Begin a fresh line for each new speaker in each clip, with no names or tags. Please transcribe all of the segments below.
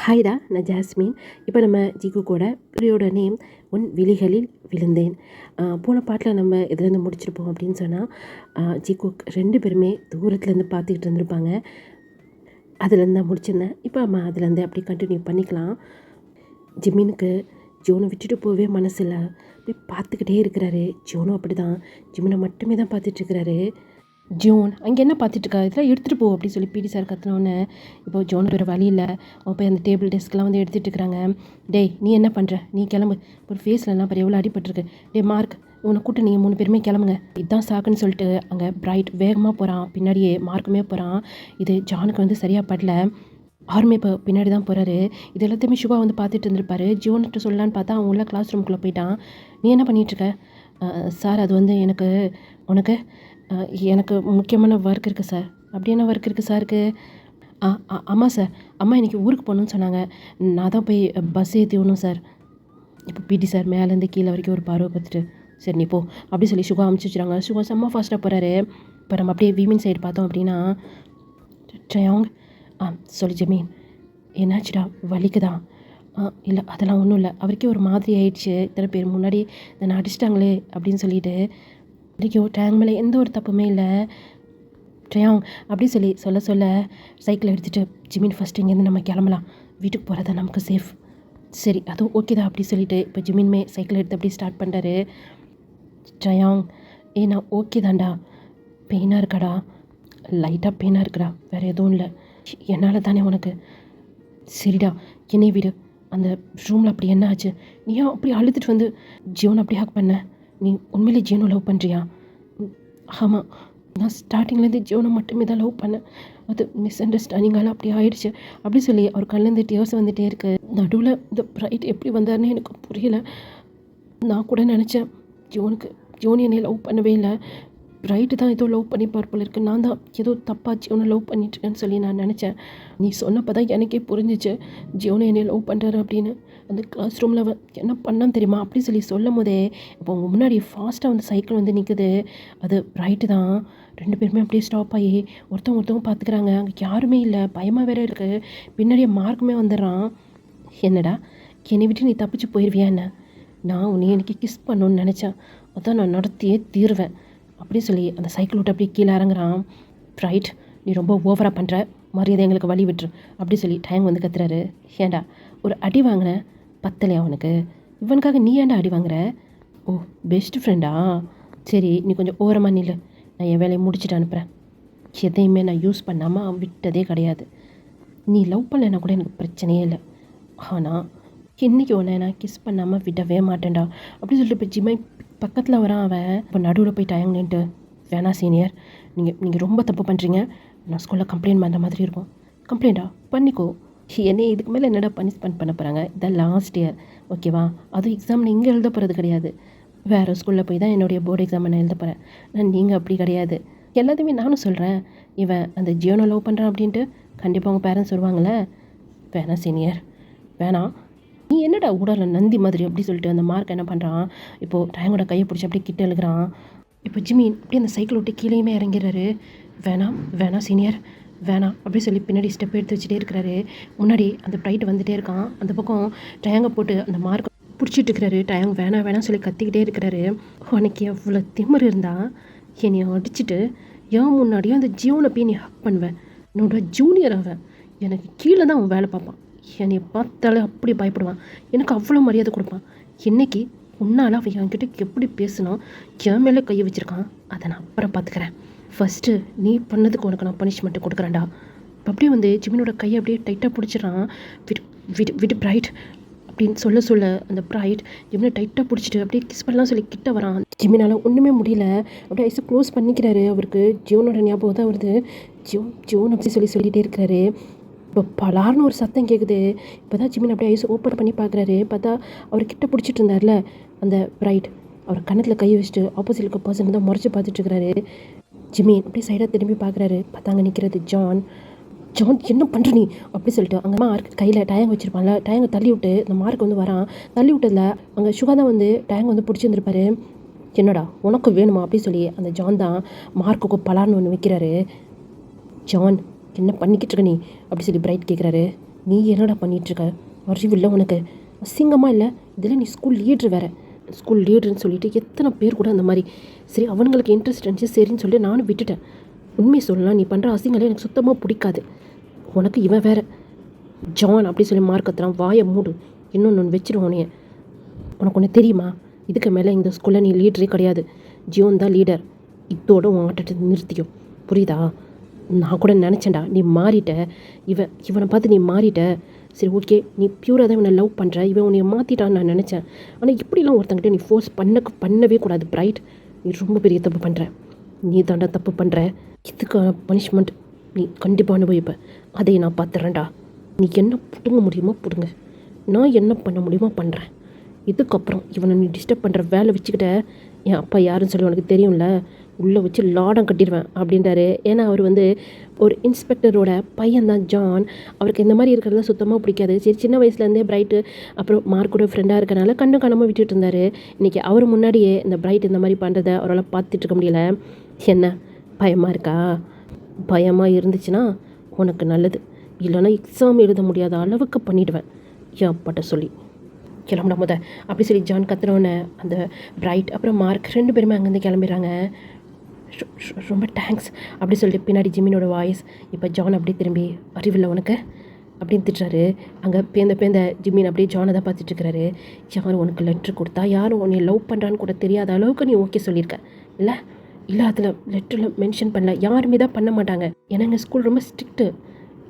ஹாய்டா, நான் ஜாஸ்மின். இப்போ நம்ம ஜிகு கூட பிரியோட நேம் உன் விழிகளில் விழுந்தேன். போன பாட்டில் நம்ம இதுலேருந்து முடிச்சிருப்போம் அப்படின்னு சொன்னால் ஜிகு 2 பேருமே தூரத்துலேருந்து பார்த்துக்கிட்டு இருந்திருப்பாங்க. அதுலேருந்து தான் முடிச்சிருந்தேன். இப்போ நம்ம அதுலேருந்து அப்படி கண்டினியூ பண்ணிக்கலாம். ஜிமினுக்கு ஜோனை விட்டுட்டு போகவே மனசில்லை. அப்படி பார்த்துக்கிட்டே இருக்கிறாரு. ஜோனும் அப்படி தான் ஜிமினை மட்டுமே தான் பார்த்துட்ருக்கிறாரு. ஜோன் அங்கே என்ன பார்த்துட்ருக்கா, இதெல்லாம் எடுத்துகிட்டு போ அப்படின்னு சொல்லி பிடி சார் கற்றுனோன்னே இப்போ ஜோன் வேறு வழி இல்லை. அவன் போய் அந்த டேபிள் டெஸ்க்லாம் வந்து எடுத்துகிட்டு இருக்கிறாங்க. டேய் நீ என்ன பண்ணுற, நீ கிளம்பு. ஒரு ஃபேஸ்லலாம் அப்புறம் எவ்வளோ அடிபட்டிருக்கு. டே மார்க், உன்னை கூட்டு நீங்கள் 3 பேருமே கிளம்புங்க. இதுதான் சாக்குன்னு சொல்லிட்டு அங்கே பிரைட் வேகமாக போகிறான். பின்னாடியே மார்க்குமே போகிறான். இது ஜானுக்கு வந்து சரியாக படல. ஆருமே இப்போ பின்னாடி தான் போகிறாரு. இது எல்லாத்தையுமே சுபா வந்து பார்த்துட்டு இருந்திருப்பாரு. ஜோன்கிட்ட சொல்லலான்னு பார்த்தா அவன் உள்ள கிளாஸ் ரூம்குள்ளே போயிட்டான். நீ என்ன பண்ணிகிட்ருக்க? சார் அது வந்து உனக்கு எனக்கு முக்கியமான ஒர்க் இருக்குது சார். அப்படி என்ன ஒர்க் இருக்குது சாருக்கு? ஆமாம் சார், அம்மா இன்றைக்கி ஊருக்கு போகணுன்னு சொன்னாங்க. நான் தான் போய் பஸ் ஏற்றி விடணும் சார். இப்போ பிடி சார் மேலேருந்து கீழே வரைக்கும் ஒரு பார்வை பார்த்துட்டு, சரி நீ போ அப்படி சொல்லி சுகா அமுச்சு வச்சுறாங்க. சுகா செம்ம ஃபாஸ்ட்டாக போகிறாரு. இப்போ நம்ம அப்படியே விமன் சைடு பார்த்தோம் அப்படின்னா ட்ரயாங் சொல்லி ஜமீன், என்னாச்சுடா வலிக்குதா? இல்லை அதெல்லாம் ஒன்றும் இல்லை. அவருக்கே ஒரு மாதிரி ஆயிடுச்சு. இத்தனை பேர் முன்னாடி என்னை அடிச்சிட்டாங்களே அப்படின்னு சொல்லிட்டு. வரைக்கும் டேங் மேலே எந்த ஒரு தப்புமே இல்லை. ட்ரயாங் அப்படி சொல்ல சைக்கிள் எடுத்துகிட்டு ஜிமின் ஃபஸ்ட்டு இங்கேருந்து நம்ம கிளம்பலாம், வீட்டுக்கு போகிறதா நமக்கு சேஃப். சரி அதுவும் ஓகே தான் அப்படி சொல்லிவிட்டு இப்போ ஜிமின்மே சைக்கிள் எடுத்து அப்படி ஸ்டார்ட் பண்ணுறாரு. ட்ரயாங் நான் ஓகே தான்டா. பெயினாக இருக்காடா? லைட்டாக பெயினாக இருக்குடா, வேறு எதுவும் இல்லை. என்னால் தானே உனக்கு? சரிடா என்னை விடு. அந்த ரூமில் அப்படி என்ன ஆச்சு? நீ அப்படி அழுதுட்டு வந்து ஜியோனை அப்படி ஹக் பண்ண? நீ உண்மையிலே ஜியோனை லவ் பண்ணுறியா? ஆமாம், நான் ஸ்டார்டிங்லேருந்து ஜியோனை மட்டுமே தான் லவ் பண்ணேன். அது மிஸ் அண்டர்ஸ்டாண்டிங்கால் அப்படி ஆயிடுச்சு அப்படி சொல்லி அவர் கண்ணிலேருந்து டியர்ஸ் வந்துகிட்டே இருக்கு. நடுவில் இந்த பிரைட் எப்படி வந்தாருன்னு எனக்கு புரியல. நான் கூட நினச்சேன் ஜோன் என்னை லவ் பண்ணவே இல்லை, பிரைட்டு தான் ஏதோ லவ் பண்ணி பார்ப்போல் இருக்குது. நான் தான் ஏதோ தப்பாக ஜியோனை லவ் பண்ணிட்டுருக்கேன்னு சொல்லி நான் நினச்சேன். நீ சொன்னப்போ தான் எனக்கே புரிஞ்சிச்சு ஜியோனை என்னை லவ் பண்ணுறாரு அப்படின்னு. அந்த கிளாஸ் ரூமில் என்ன பண்ணான்னு தெரியுமா அப்படி சொல்லி சொல்லும் போதே இப்போ உங்கள் முன்னாடி ஃபாஸ்ட்டாக வந்து சைக்கிள் வந்து நிற்குது. அது ரைட்டு தான். 2 பேருமே அப்படியே ஸ்டாப் ஆகி ஒருத்தவங்க பார்த்துக்கிறாங்க. அங்கே யாருமே இல்லை, பயமாக வேறு இருக்குது. பின்னாடியே மார்க்குமே வந்துடுறான். என்னடா என்னை விட்டு நீ தப்பிச்சு போயிடுவியா என்ன? நான் உன்னை எனக்கு கிஸ் பண்ணணுன்னு நினச்சேன், அதான் நான் நடத்தியே தீருவேன் அப்படி சொல்லி அந்த சைக்கிள் விட்டு அப்படியே கீழே இறங்குறான். ரைட், நீ ரொம்ப ஓவராக பண்ணுற, மரியாதை எங்களுக்கு வழி விட்டுரு அப்படி சொல்லி டேங் வந்து கத்துறாரு. ஏண்டா ஒரு அடி வாங்கின பத்தலையா அவனுக்கு? இவனுக்காக நீ ஏன்டா அடி வாங்குற? ஓ பெஸ்ட் ஃப்ரெண்டா? சரி நீ கொஞ்சம் ஓரமாக நில்லு, நான் என் வேலையை முடிச்சுட்டு அனுப்புகிறேன். எதையுமே நான் யூஸ் பண்ணாமல் விட்டதே கிடையாது. நீ லவ் பண்ணலைன்னா கூட எனக்கு பிரச்சனையே இல்லை, ஆனால் இன்றைக்கி உன்னை நான் கிஸ் பண்ணாமல் விடவே மாட்டேன்டா அப்படி சொல்லிட்டு இப்போ ஜிம்மை பக்கத்தில் வரான். அவன் இப்போ நடுவில் போய் டயங்கன்ட்டு, வேணா சீனியர், நீங்கள் ரொம்ப தப்பு பண்ணுறீங்க, நான் ஸ்கூலில் கம்ப்ளைண்ட் பண்ணுற மாதிரி இருக்கும். கம்ப்ளைண்ட்டா பண்ணிக்கோ, என்னை இதுக்கு மேலே என்னடா பனிஷ்மெண்ட் பண்ண போகிறாங்க? இதான் லாஸ்ட் இயர் ஓகேவா? அதுவும் எக்ஸாம் இங்கே எழுத போகிறது கிடையாது, வேறு ஸ்கூலில் போய் தான் என்னுடைய போர்டு எக்ஸாம் நான் எழுத போகிறேன். நீங்கள் அப்படி கிடையாது. எல்லாத்தையுமே நானும் சொல்கிறேன். இவன் அந்த ஜியோனை லவ் பண்ணுறான் அப்படின்ட்டு கண்டிப்பாக உங்கள் பேரண்ட்ஸ் வருவாங்களே. வேணா சீனியர் வேணாம். நீ என்னடா ஊடால நந்தி மாதிரி அப்படி சொல்லிட்டு அந்த மார்க் என்ன பண்ணுறான், இப்போது டயங்கோட கையை பிடிச்சி அப்படியே கிட்ட எழுகிறான். இப்போ ஜிமின் அப்படியே அந்த சைக்கிள் விட்டு கீழேயுமே இறங்கிறாரு. வேணாம் சீனியர் வேணாம் அப்படி சொல்லி பின்னாடி ஸ்டெப் எடுத்து வச்சுட்டே இருக்கிறாரு. முன்னாடி அந்த ப்ரைட் வந்துகிட்டே இருக்கான். அந்த பக்கம் டயங்கை போட்டு அந்த மார்க் பிடிச்சிட்டு இருக்கிறாரு. டயங் வேணாம் சொல்லி கத்திக்கிட்டே இருக்கிறாரு. உனக்கு எவ்வளோ திமிரு இருந்தால் என்னை அடிச்சுட்டு ஏன் முன்னாடியும் அந்த ஜியோனை போய் நீ ஹக் பண்ணுவேன்? என்னோட ஜூனியர் அவன், எனக்கு கீழே தான் அவன் வேலை பார்ப்பான். என்னை பார்த்தாலே அப்படி பயப்படுவான், எனக்கு அவ்வளோ மரியாதை கொடுப்பான். இன்றைக்கி உன்னால் அவன் என்கிட்ட எப்படி பேசணும், என் மேலே கையை வச்சுருக்கான், அதை நான் அப்புறம் பார்த்துக்கிறேன். ஃபஸ்ட்டு நீ பண்ணதுக்கு உனக்கு நான் பனிஷ்மெண்ட்டு கொடுக்குறேன்டா. அப்படியே வந்து ஜிமினோட கையை அப்படியே டைட்டாக பிடிச்சிடறான். விட்டு பிரைட் அப்படின்னு சொல்ல அந்த பிரைட் ஜிமினை டைட்டாக பிடிச்சிட்டு அப்படியே கிஸ் பண்ணலாம் சொல்லி கிட்ட வரான். ஜிமினால் ஒன்றுமே முடியல, அப்படியே ஐஸை க்ளோஸ் பண்ணிக்கிறாரு. அவருக்கு ஜியோனோட ஞாபகம் தான் வருது. ஜியோன் அப்படி சொல்லிகிட்டே இருக்கிறாரு. இப்போ பலார்னு ஒரு சத்தம் கேட்குது. இப்போ தான் ஜிமின் அப்படியே ஐஸ் ஓப்பன் பண்ணி பார்க்குறாரு. பார்த்தா அவர் கிட்ட பிடிச்சிட்டு இருந்தார்ல அந்த பிரைட், அவர் கன்னத்தில் கை வச்சுட்டு ஆப்போசிட் இருக்க பர்சன் தான் முறைச்சி பார்த்துட்ருக்கிறாரு. ஜிமின் அப்படியே சைடாக திரும்பி பார்க்குறாரு. பார்த்தாங்க நிற்கிறது ஜான் என்ன பண்ணுற நீ அப்படி சொல்லிட்டு அங்கே மார்க் கையில் டயங் வச்சுருப்பான்ல, டயங்கை தள்ளி விட்டு அந்த மார்க் வந்து வரான். தள்ளி விட்டதில் அங்கே சுகா தான் வந்து டயங் வந்து பிடிச்சிருந்துருப்பாரு. என்னடா உனக்கு வேணுமா அப்படி சொல்லி அந்த ஜான் தான் மார்க்குக்கு பலார்னு ஒன்று வைக்கிறாரு. ஜான் என்ன பண்ணிக்கிட்டு இருக்க நீ அப்படி சொல்லி பிரைட் கேட்குறாரு. நீ என்னடா பண்ணிகிட்ருக்க? அறிவில்லை உனக்கு? அசிங்கமாக இல்லை? இதில் நீ ஸ்கூல் லீட்ரு வேறு. ஸ்கூல் லீடர்னு சொல்லிட்டு எத்தனை பேர் கூட அந்த மாதிரி. சரி, அவனுங்களுக்கு இன்ட்ரெஸ்ட் இருந்துச்சு சரின்னு சொல்லிட்டு நானும் விட்டுட்டேன். உண்மையை சொல்லலாம், நீ பண்ணுற அசிங்கங்களே எனக்கு சுத்தமாக பிடிக்காது. உனக்கு இவன் வேறு ஜான் அப்படி சொல்லி மார்க்கத்துறான். வாயை மூடு, இன்னொன்று வச்சிருவோனே. உனக்கு ஒன்று தெரியுமா? இதுக்கு மேலே இந்த ஸ்கூலில் நீ லீடரே கிடையாது. ஜியோன் தான் லீடர். இதோட உங்ககிட்ட நிறுத்தியும், புரியுதா? நான் கூட நினச்சேன்டா நீ மாறிட்ட. இவனை பார்த்து நீ மாறிட்ட. சரி ஓகே, நீ பியூராக தான் இவனை லவ் பண்ணுற, இவன் உன்னை மாற்றிட்டான்னு நான் நினச்சேன். ஆனால் இப்படிலாம் ஒருத்தங்கிட்ட நீ ஃபோர்ஸ் பண்ணவே கூடாது பிரைட். நீ ரொம்ப பெரிய தப்பு பண்ணுற. நீ தாண்டா தப்பு பண்ணுற. இதுக்கு பனிஷ்மெண்ட் நீ கண்டிப்பாக அனுபவிப்ப. அதை நான் பார்த்துறேன்டா. நீ என்ன பிடுங்க முடியுமோ பிடுங்க, நான் என்ன பண்ண முடியுமோ பண்ணுறேன். இதுக்கப்புறம் இவனை நீ டிஸ்டர்ப் பண்ணுற வேலை வச்சுக்கிட்ட, என் அப்பா யாருன்னு சொல்லி உனக்கு தெரியும்ல, உள்ளே வச்சு லாடம் கட்டிடுவேன் அப்படின்றாரு. ஏன்னா அவர் ஒரு இன்ஸ்பெக்டரோட பையன்தான் ஜான். அவருக்கு இந்த மாதிரி இருக்கிறதுலாம் சுத்தமாக பிடிக்காது. சரி, சின்ன வயசுலேருந்தே பிரைட்டு அப்புறம் மார்க்கோட ஃப்ரெண்டாக இருக்கனால கண்டு காணாமல் விட்டுட்டு இருந்தார். இன்றைக்கி அவர் முன்னாடியே இந்த பிரைட் இந்த மாதிரி பண்ணுறதை அவரால் பார்த்துட்டு இருக்க முடியல. என்ன பயமாக இருக்கா? பயமாக இருந்துச்சுன்னா உனக்கு நல்லது, இல்லைன்னா எக்ஸாம் எழுத முடியாத அளவுக்கு பண்ணிவிடுவேன் என் அப்பாட்ட சொல்லி. கிளம்புன அப்படி சொல்லி ஜான் கத்துனோன்னே அந்த பிரைட் அப்புறம் மார்க் 2 பேருமே அங்கேருந்து கிளம்பிடுறாங்க. ரொம்ப தேங்க்ஸ் அப்படி சொல்லிட்டு பின்னாடி ஜிமினோட வாய்ஸ். இப்போ ஜான் அப்படியே திரும்பி, அறிவில்லை உனக்கு அப்படின்னு திட்டுறாரு. அங்கே பேந்த ஜிமின் அப்படியே ஜானை தான் பார்த்துட்ருக்கிறாரு. யாரும் உனக்கு லெட்ரு கொடுத்தா, யாரும் உன்னை லவ் பண்ணுறான்னு கூட தெரியாத அளவுக்கு நீ ஓகே சொல்லியிருக்க இல்லை? அதில் லெட்டரில் மென்ஷன் பண்ணல, யாருமே தான் பண்ண மாட்டாங்க. ஏன்னா எங்கள் ஸ்கூல் ரொம்ப ஸ்ட்ரிக்ட்டு.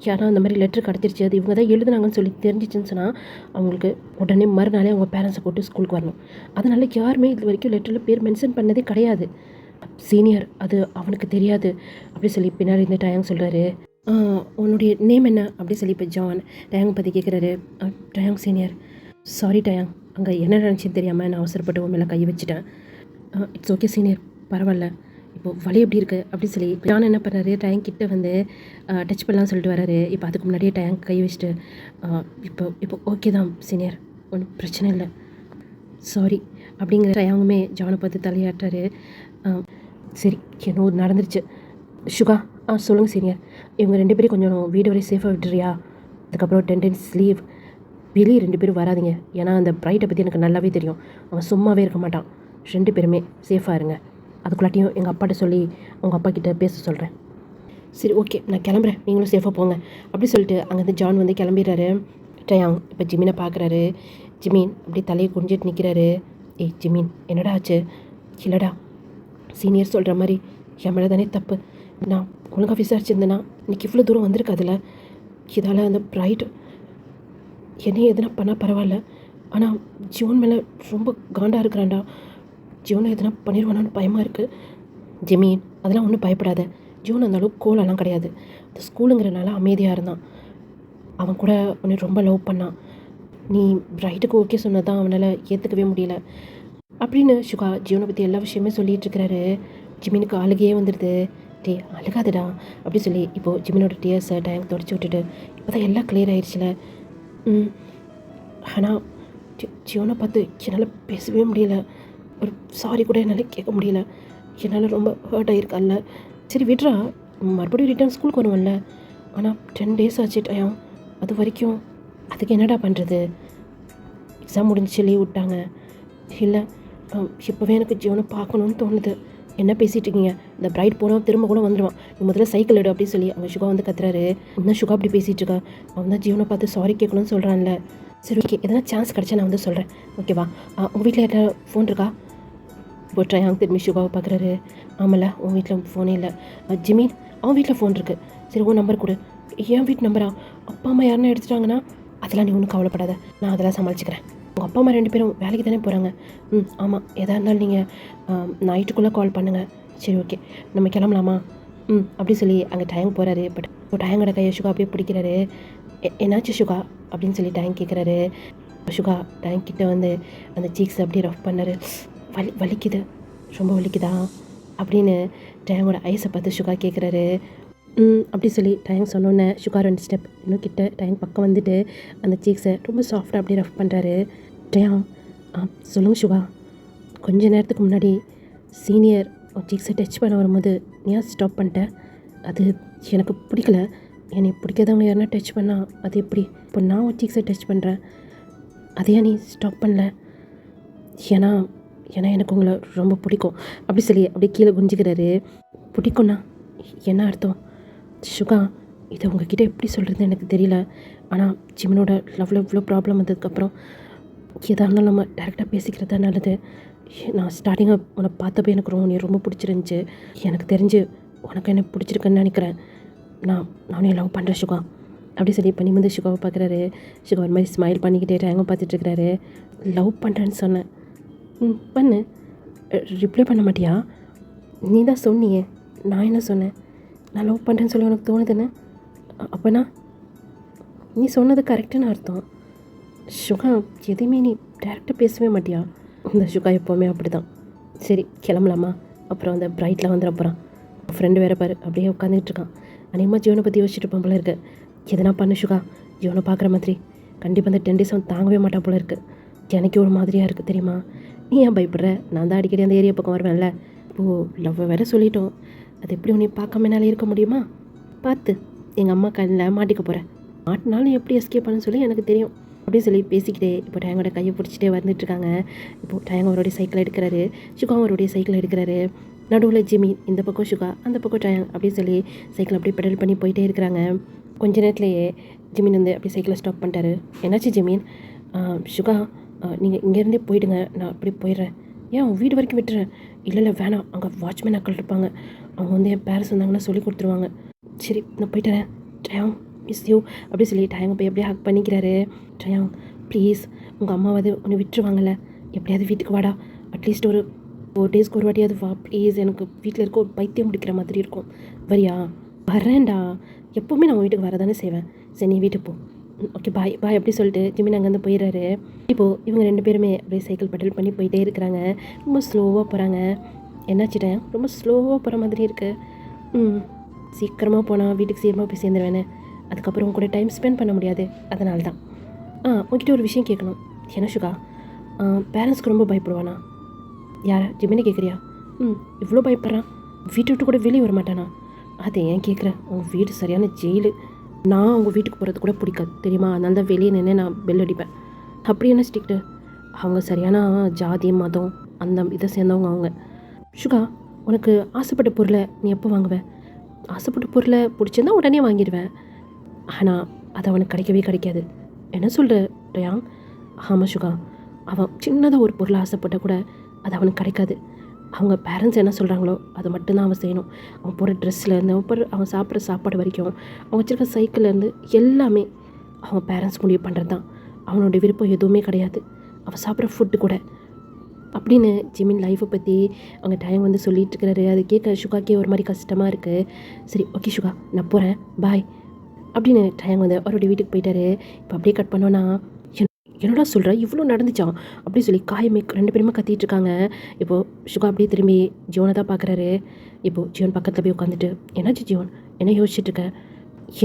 யாரும் அந்த மாதிரி லெட்ரு கிடச்சிருச்சு, அது இவங்க தான் எழுதுனாங்கன்னு சொல்லி தெரிஞ்சிச்சுன்னு சொன்னால் அவங்களுக்கு உடனே மறுநாளே அவங்க பேரண்ட்ஸை கூட்டு ஸ்கூலுக்கு வரணும். அதனால் யாருமே இது வரைக்கும் லெட்டரில் பேர் மென்ஷன் பண்ணதே கிடையாது. சீனியர், அது அவனுக்கு தெரியாது அப்படி சொல்லி பின்னாடி இந்த டயாங் சொல்கிறாரு. உன்னுடைய நேம் என்ன அப்படி சொல்லி இப்போ ஜான் டயாங் பற்றி கேட்குறாரு. De Jong senior. சாரி டயாங், அங்கே என்ன நினச்சின்னு தெரியாமல் நான் அவசரப்பட்டு உன் மேலே கை வச்சுட்டேன். இட்ஸ் ஓகே சீனியர், பரவாயில்ல. இப்போது வலி எப்படி இருக்குது அப்படி சொல்லி ஜான் என்ன பண்ணுறாரு, டேங்க் கிட்ட டச் பண்ணலாம்னு சொல்லிட்டு வராரு. இப்போ அதுக்கு முன்னாடியே டேங்க் கை வச்சுட்டு இப்போ ஓகே தான் சீனியர், ஒன்றும் பிரச்சனை இல்லை, சாரி அப்படிங்கிற டயாங்குமே ஜானை பார்த்து தலையாட்டாரு. சரி, என்னோ நடந்துருச்சு. சுகா, சொல்லுங்கள் சீனியர். இவங்க 2 பேரும் கொஞ்சம் வீடு வரை சேஃபாக விட்டுறியா? அதுக்கப்புறம் 10 days லீவ். வெளியே 2 பேரும் வராதிங்க. ஏன்னா அந்த பிரைட்டை பற்றி எனக்கு நல்லாவே தெரியும். அவன் சும்மாவே இருக்க மாட்டான். 2 பேருமே சேஃபாக இருங்க. அதுக்குள்ளாட்டியும் எங்கள் அப்பாட்ட சொல்லி உங்கள் அப்பா கிட்டே பேச சொல்கிறேன். சரி ஓகே, நான் கிளம்புறேன், நீங்களும் சேஃபாக போங்க அப்படி சொல்லிட்டு அங்கேருந்து ஜான் கிளம்பிடுறாரு. டயாங் இப்போ ஜிமினை பார்க்குறாரு. ஜிமின் அப்படி தலையை குனிஞ்சிட்டு நிற்கிறாரு. ஏய் ஜிமின், என்னடா ஆச்சு? இல்லைடா, சீனியர் சொல்கிற மாதிரி என் மேலே தானே தப்பு. நான் ஒழுங்காக விசாரிச்சிருந்தேன்னா இன்றைக்கி இவ்வளோ தூரம் வந்திருக்காதுல்ல. இதால் அந்த பிரைட் என்னையும் எதுனா பண்ணால் பரவாயில்ல, ஆனால் ஜோன் மேலே ரொம்ப காண்டாக இருக்கிறான்டா. ஜோனை எதுனா பண்ணிடுவானான்னு பயமாக இருக்குது. ஜிமின், அதெல்லாம் ஒன்றும் பயப்படாத. ஜோன் அந்த அளவுக்கு கோலெல்லாம் கிடையாது. இந்த ஸ்கூலுங்கிறனால அமைதியாக இருந்தான். அவன் கூட உன்னை ரொம்ப லவ் பண்ணான். நீ பிரைட்டுக்கு ஓகே சொன்னது தான் அவனால் ஏற்றுக்கவே முடியல அப்படின்னு சுகா ஜியோனை பற்றி எல்லா விஷயமே சொல்லிகிட்டு இருக்கிறாரு. ஜிமினுக்கு அழுகையே வந்துடுது. டே அழுகாதடா அப்படி சொல்லி இப்போது ஜிமினோட டியர்ஸை டேங்க் தொடச்சி விட்டுட்டு இப்போ தான் எல்லாம் கிளியர் ஆயிடுச்சுல. ஆனால் ஜியோனை பார்த்து என்னால் பேசவே முடியல. ஒரு சாரி கூட என்னால் கேட்க முடியல. என்னால் ரொம்ப ஹர்ட் ஆகிருக்கான்ல. சரி விட்றா, மறுபடியும் ரிட்டர்ன் ஸ்கூலுக்கு வருவோம்ல. ஆனால் 10 days ஆச்சு டயம். அது வரைக்கும் அதுக்கு என்னடா பண்ணுறது? எக்ஸாம் முடிஞ்சிச்சு, லீவ் விட்டாங்க. இல்லை, இப்போவே எனக்கு ஜீவனை பார்க்கணுன்னு தோணுது. என்ன பேசிகிட்டு இருக்கீங்க? இந்த பிரைட் போனால் திரும்ப கூட வந்துடுவான். நீ முதல்ல சைக்கிள் எடு அப்படின்னு சொல்லி அவங்க சுகா கத்துறாரு. இன்னும் சுகா அப்படி பேசிகிட்டு இருக்கா. அவன் தான் ஜீவனை பார்த்து சாரி கேட்கணும்னு சொல்கிறான்ல. சரி ஓகே, எதனா சான்ஸ் கிடச்சா நான் சொல்கிறேன், ஓகேவா? உங்கள் வீட்டில் யார்ட்டா ஃபோன் இருக்கா? இப்போ ட்ரையாங் திரும்பி சுகாவை பார்க்குறாரு. ஆமாம்ல, உன் வீட்டில் ஃபோனே இல்லை. ஜிமின், அவன் வீட்டில் ஃபோன் இருக்குது. சரி, உன் நம்பர் கொடு. என் வீட்டு நம்பரா? அப்பா அம்மா யாருன்னா எடுத்துட்டாங்கன்னா அதெல்லாம் நீ ஒன்றும் கவலைப்படாத, நான் அதெல்லாம் சமாளிச்சுக்கிறேன். உங்கள் அப்பா அம்மா 2 பேரும் வேலைக்கு தானே போகிறாங்க. ஆமாம், எதாக இருந்தாலும் நீங்கள் நைட்டுக்குள்ளே கால் பண்ணுங்கள். சரி ஓகே, நம்ம கிளம்பலாமா? அப்படி சொல்லி அங்கே டேங்க் போகிறாரு. பட் இப்போ டேங்கோட கையை சுகா அப்படியே பிடிக்கிறாரு. என்னாச்சு சுகா அப்படின்னு சொல்லி டேங்க் கேட்குறாரு. சுகா டேங்க் கிட்ட அந்த சீக்ஸ் அப்படியே ரஃப் பண்ணாரு. வலிக்குது, ரொம்ப வலிக்குதா அப்படின்னு டேங்கோட ஐஸை பார்த்து சுகா கேட்குறாரு. அப்படி சொல்லி டேங்க் சொன்னோன்னே சுகா 2 ஸ்டெப் இன்னும் கிட்ட டேங்க் பக்கம் வந்துட்டு அந்த சீக்ஸை ரொம்ப சாஃப்டாக அப்படியே ரஃப் பண்ணுறாரு. டேங், சொல்லுங்கள் சுகா. கொஞ்ச நேரத்துக்கு முன்னாடி சீனியர் சீக்ஸை டச் பண்ண வரும்போது நீ ஸ்டாப் பண்ணிட்டேன். அது எனக்கு பிடிக்கல. என்னை பிடிக்காதவங்க யாருன்னா டச் பண்ணால் அது எப்படி? இப்போ நான் ஒரு சீக்ஸை டச் பண்ணுறேன், அதையா நீ ஸ்டாப் பண்ணல? ஏன்னா ஏன்னா எனக்கு உங்களை ரொம்ப பிடிக்கும் அப்படி சொல்லி அப்படியே கீழே குஞ்சிக்கிறாரு. பிடிக்கும்ண்ணா என்ன அர்த்தம்? சுகா, இதை உங்ககிட்ட எப்படி சொல்கிறது எனக்கு தெரியல. ஆனால் ஜிமினோட லவ்வில் இவ்வளோ ப்ராப்ளம் வந்ததுக்கப்புறம் எதாக இருந்தாலும் நம்ம டேரெக்டாக பேசிக்கிறது தான் நல்லது. நான் ஸ்டார்டிங்காக உன்னை பார்த்தப்போ எனக்கு நீ ரொம்ப பிடிச்சிருந்துச்சி. எனக்கு தெரிஞ்சு உனக்கு என்ன பிடிச்சிருக்குன்னு நினைக்கிறேன். நானே லவ் பண்ணுறேன் சுகா அப்படி சொல்லி பண்ணி வந்து சுகாவை பார்க்குறாரு. சுகா ஒரு மாதிரி ஸ்மைல் பண்ணிக்கிட்டே டேங்க பார்த்துட்ருக்கிறாரு. லவ் பண்ணுறேன்னு சொன்னேன். பண்ணு. ரிப்ளை பண்ண மாட்டியா? நீ தான் சொன்னியே, நான் என்ன சொன்னேன்? நான் லவ் பண்ணுறேன்னு சொல்லி உனக்கு தோணுதுன்னு. அப்போனா நீ சொன்னது கரெக்டுன்னு அர்த்தம். சுகா, எதையுமே நீ டேரெக்டாக பேசவே மாட்டியா? இந்த சுகா எப்போவுமே அப்படி தான். சரி கிளம்பலாமா? அப்புறம் அந்த பிரைட்டில் வந்துட போகிறான். ஃப்ரெண்டு வேறு பாரு அப்படியே உட்காந்துட்டு இருக்கான். அநேகமாக ஜீவனை பற்றி யோசிச்சுட்டு இருப்பான் போல இருக்கு. எதனா பண்ணு சுகா, ஜீவனை பார்க்குற மாதிரி. கண்டிப்பாக அந்த 10 days அவன் தாங்கவே மாட்டான் போல இருக்குது. எனக்கு ஒரு மாதிரியாக இருக்குது தெரியுமா? நீ ஏன் பயப்படுற? நான் தான் அடிக்கடி அந்த ஏரியா பக்கம் வருவேன்ல. இப்போது லவ்வை வேறு சொல்லிட்டோம், அது எப்படி உன்னை பார்க்காம என்னால் இருக்க முடியுமா? பார்த்து எங்கள் அம்மா கண்ணில் மாட்டிக்க போகிறேன். மாட்டினாலும் எப்படி எஸ்கேப் பண்ணு சொல்லி எனக்கு தெரியும் அப்படின்னு சொல்லி பேசிக்கிட்டே இப்போ டயங்கோட கையை பிடிச்சிட்டே வந்துட்டுருக்காங்க. இப்போது டயங்க அவருடைய சைக்கிள் எடுக்கிறாரு, சுகா அவருடைய சைக்கிள் எடுக்கிறாரு. நடுவில் ஜிமி, இந்த பக்கம் சுகா, அந்த பக்கம் டயங் அப்படின்னு சொல்லி சைக்கிள் அப்படியே பெடல் பண்ணி போயிட்டே இருக்கிறாங்க. கொஞ்ச நேரத்துலையே ஜிமின் வந்து அப்படியே சைக்கிளை ஸ்டாப் பண்ணிட்டாரு. என்னாச்சு ஜிமின்? சுகா, நீங்கள் இங்கேருந்தே போயிடுங்க, நான் அப்படி போயிடுறேன். ஏன் உன் வீடு வரைக்கும் விட்டுறேன்? இல்லை வேணாம், அங்கே வாட்ச்மேன் அக்கள் இருப்பாங்க, அவங்க வந்து என் பேரண்ட்ஸ் வந்தாங்கன்னா சொல்லி கொடுத்துருவாங்க. சரி நான் போயிட்டுறேன். டயாங் மிஸ் யூ அப்படி சொல்லி டயாங்க போய் அப்படியே ஹக் பண்ணிக்கிறாரு. டயாங் ப்ளீஸ், உங்கள் அம்மாவது உன்னை விட்டுருவாங்கல்ல, எப்படியாவது வீட்டுக்கு வாடா. அட்லீஸ்ட் ஒரு 4 daysக்கு ஒரு வாட்டியாவது வா ப்ளீஸ். எனக்கு வீட்டில் இருக்க ஒரு பைத்தியம் முடிக்கிற மாதிரி இருக்கும். வரியா? வரேன்டா, எப்போவுமே நான் உங்கள் வீட்டுக்கு வரதானே செய்வேன். சரி நீ வீட்டுக்கு போ. ஓகே பாய் பாய் அப்படி சொல்லிட்டு ஜிமின் அங்கேருந்து போயிடுறாரு. இப்போது இவங்க 2 பேருமே அப்படியே சைக்கிள் பெடல் பண்ணி போயிட்டே இருக்கிறாங்க. ரொம்ப ஸ்லோவாக போகிறாங்க. என்னாச்சிட்டேன்? ரொம்ப ஸ்லோவாக போகிற மாதிரி இருக்குது. சீக்கிரமாக போனால் வீட்டுக்கு சீக்கிரமாக போய் சேர்ந்துருவேனே, அதுக்கப்புறம் உங்க கூட டைம் ஸ்பெண்ட் பண்ண முடியாது. அதனால தான். உங்ககிட்ட ஒரு விஷயம் கேட்கணும். என்ன சுகா? பேரண்ட்ஸ்க்கு ரொம்ப பயப்படுவானா? யாரா? ஜிமினை கேட்குறியா? இவ்வளோ பயப்படுறான், வீட்டை விட்டு கூட வெளியே வர மாட்டானா? அதை ஏன் கேட்குறேன்? உங்கள் வீடு சரியான ஜெயிலு. நான் உங்கள் வீட்டுக்கு போகிறது கூட பிடிக்காது தெரியுமா? அதனால தான் வெளியே நின்று நான் பெல் அடிப்பேன். அப்படி என்ன ஸ்ட்ரிக்ட்டு? அவங்க சரியான ஜாதி மதம் அந்த இதை சேர்ந்தவங்க அவங்க. சுகா, உனக்கு ஆசைப்பட்ட பொருளை நீ எப்போ வாங்குவேன்? ஆசைப்பட்ட பொருளை பிடிச்சிருந்தா உடனே வாங்கிடுவேன். ஆனால் அது அவனுக்கு கிடைக்கவே கிடைக்காது. என்ன சொல்கிற டயாங்? ஆமாம் சுகா, அவன் சின்னதாக ஒரு பொருளை ஆசைப்பட்ட கூட அது அவனுக்கு கிடைக்காது. அவங்க பேரண்ட்ஸ் என்ன சொல்கிறாங்களோ அதை மட்டும்தான் அவன் செய்யணும். அவன் போகிற ட்ரெஸ்லேருந்து அவன் சாப்பிட்ற சாப்பாடு வரைக்கும், அவன் வச்சுருக்க சைக்கிள்லேருந்து எல்லாமே அவங்க பேரண்ட்ஸ் முடிவு பண்ணுறது தான். அவனோட விருப்பம் எதுவுமே கிடையாது. அவன் சாப்பிட்ற ஃபுட்டு கூட. அப்படின்னு ஜிமின் லைஃப்பை பற்றி அவங்க டைம் வந்து சொல்லிட்டு இருக்கிறாரு. அது கேட்க சுகாக்கே ஒரு மாதிரி கஷ்டமாக இருக்குது. சரி ஓகே சுகா, நான் போகிறேன், பாய் அப்படின்னு டைம் வந்து அவருடைய வீட்டுக்கு போயிட்டாரு. இப்போ அப்படியே கட் பண்ணோன்னா, என்னடா சொல்கிற, இவ்வளோ நடந்துச்சான் அப்படி சொல்லி காயமே 2 பேருமே கத்திட்டு இருக்காங்க. இப்போது சுகா அப்படியே திரும்பி ஜீவனை தான் பார்க்குறாரு. இப்போது ஜீவன் பக்கத்தில் போய் உட்காந்துட்டு, என்னாச்சு ஜீவன், என்ன யோசிச்சுட்ருக்க?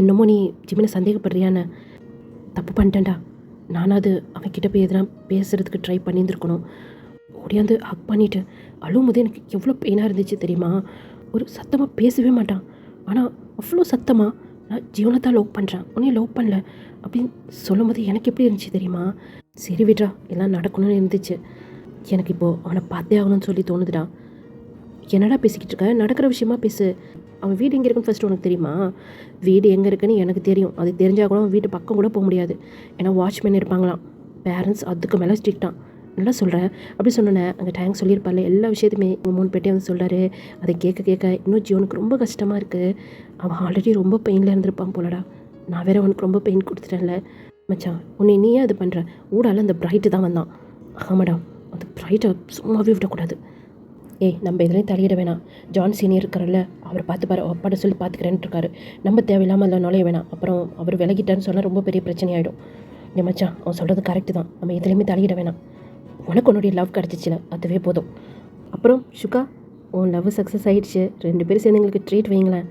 என்னமோ நீ ஜிமினை சந்தேகப்படுறியான்னு? தப்பு பண்ணிட்டேன்டா. நானாவது அவன்கிட்ட போய் எதனா பேசுகிறதுக்கு ட்ரை பண்ணியிருந்துருக்கணும். ஓடியாந்து ஹக் பண்ணிவிட்டு அழுவும் போது எனக்கு எவ்வளோ பெயினாக இருந்துச்சு தெரியுமா? ஒரு சத்தமாக பேசவே மாட்டான், ஆனால் அவ்வளோ சத்தமாக நான் ஜீவனை தான் லவ் பண்ணுறேன், உன்னையும் லவ் பண்ணல அப்படின்னு சொல்லும் போது எனக்கு எப்படி இருந்துச்சு தெரியுமா? சரி விட்றா, எல்லாம் நடக்கணும்னு இருந்துச்சு. எனக்கு இப்போது அவனை பார்த்தே ஆகணும்னு சொல்லி தோணுதுடா. என்னடா பேசிக்கிட்டு இருக்க? நடக்கிற விஷயமா பேசு. அவன் வீடு எங்கே இருக்குன்னு ஃபஸ்ட்டு உனக்கு தெரியுமா? வீடு எங்கே இருக்குன்னு எனக்கு தெரியும். அது தெரிஞ்சால் கூட அவன் வீட்டு பக்கம் கூட போக முடியாது. ஏன்னா வாட்ச்மேன் இருப்பாங்களாம். பேரண்ட்ஸ் அதுக்கு மேலே ஸ்ட்ரிக்டான். நல்லா சொல்கிறேன் அப்படி சொன்னோன்னே அங்கே டேங்க் சொல்லியிருப்பார்ல எல்லா விஷயத்தையுமே 3 பேட்டே வந்து சொல்கிறாரு. அதை கேட்க கேட்க இன்னும் ஜீவனுக்கு ரொம்ப கஷ்டமாக இருக்குது. அவன் ஆல்ரெடி ரொம்ப பெயினில் இருந்திருப்பான் போலடா. நான் வேறு அவனுக்கு ரொம்ப பெயின் கொடுத்துட்டேன்ல மச்சான். உன்னை நீயே அது பண்ணுற ஊடால அந்த பிரைட்டு தான் வந்தான். ஆமாடா, அந்த பிரைட்டை சும்மாவே விடக்கூடாது. நம்ம எதுலேயும் தலையிட வேணாம். ஜான் சீனியர் இருக்கார்ல, அவர் பார்த்துப்பாரு, அப்பாட்ட சொல்லி பார்த்துக்கிறேன்ட்டு இருக்காரு. நம்ம தேவையில்லாமல் அதில் நுழைய வேணாம். அப்புறம் அவர் விலகிட்டான்னு சொன்னால் ரொம்ப பெரிய பிரச்சனையாயிடும். மச்சான் அவன் சொல்கிறது கரெக்டு தான், நம்ம எதுலேயுமே தலையிட வேணாம். உனக்கு உன்னுடைய லவ் கிடச்சிச்சில, அதுவே போதும். அப்புறம் சுகா, உன் லவ் சக்ஸஸ் ஆகிடுச்சு. 2 பேரும் சேர்ந்து எங்களுக்கு ட்ரீட் வைங்களேன்.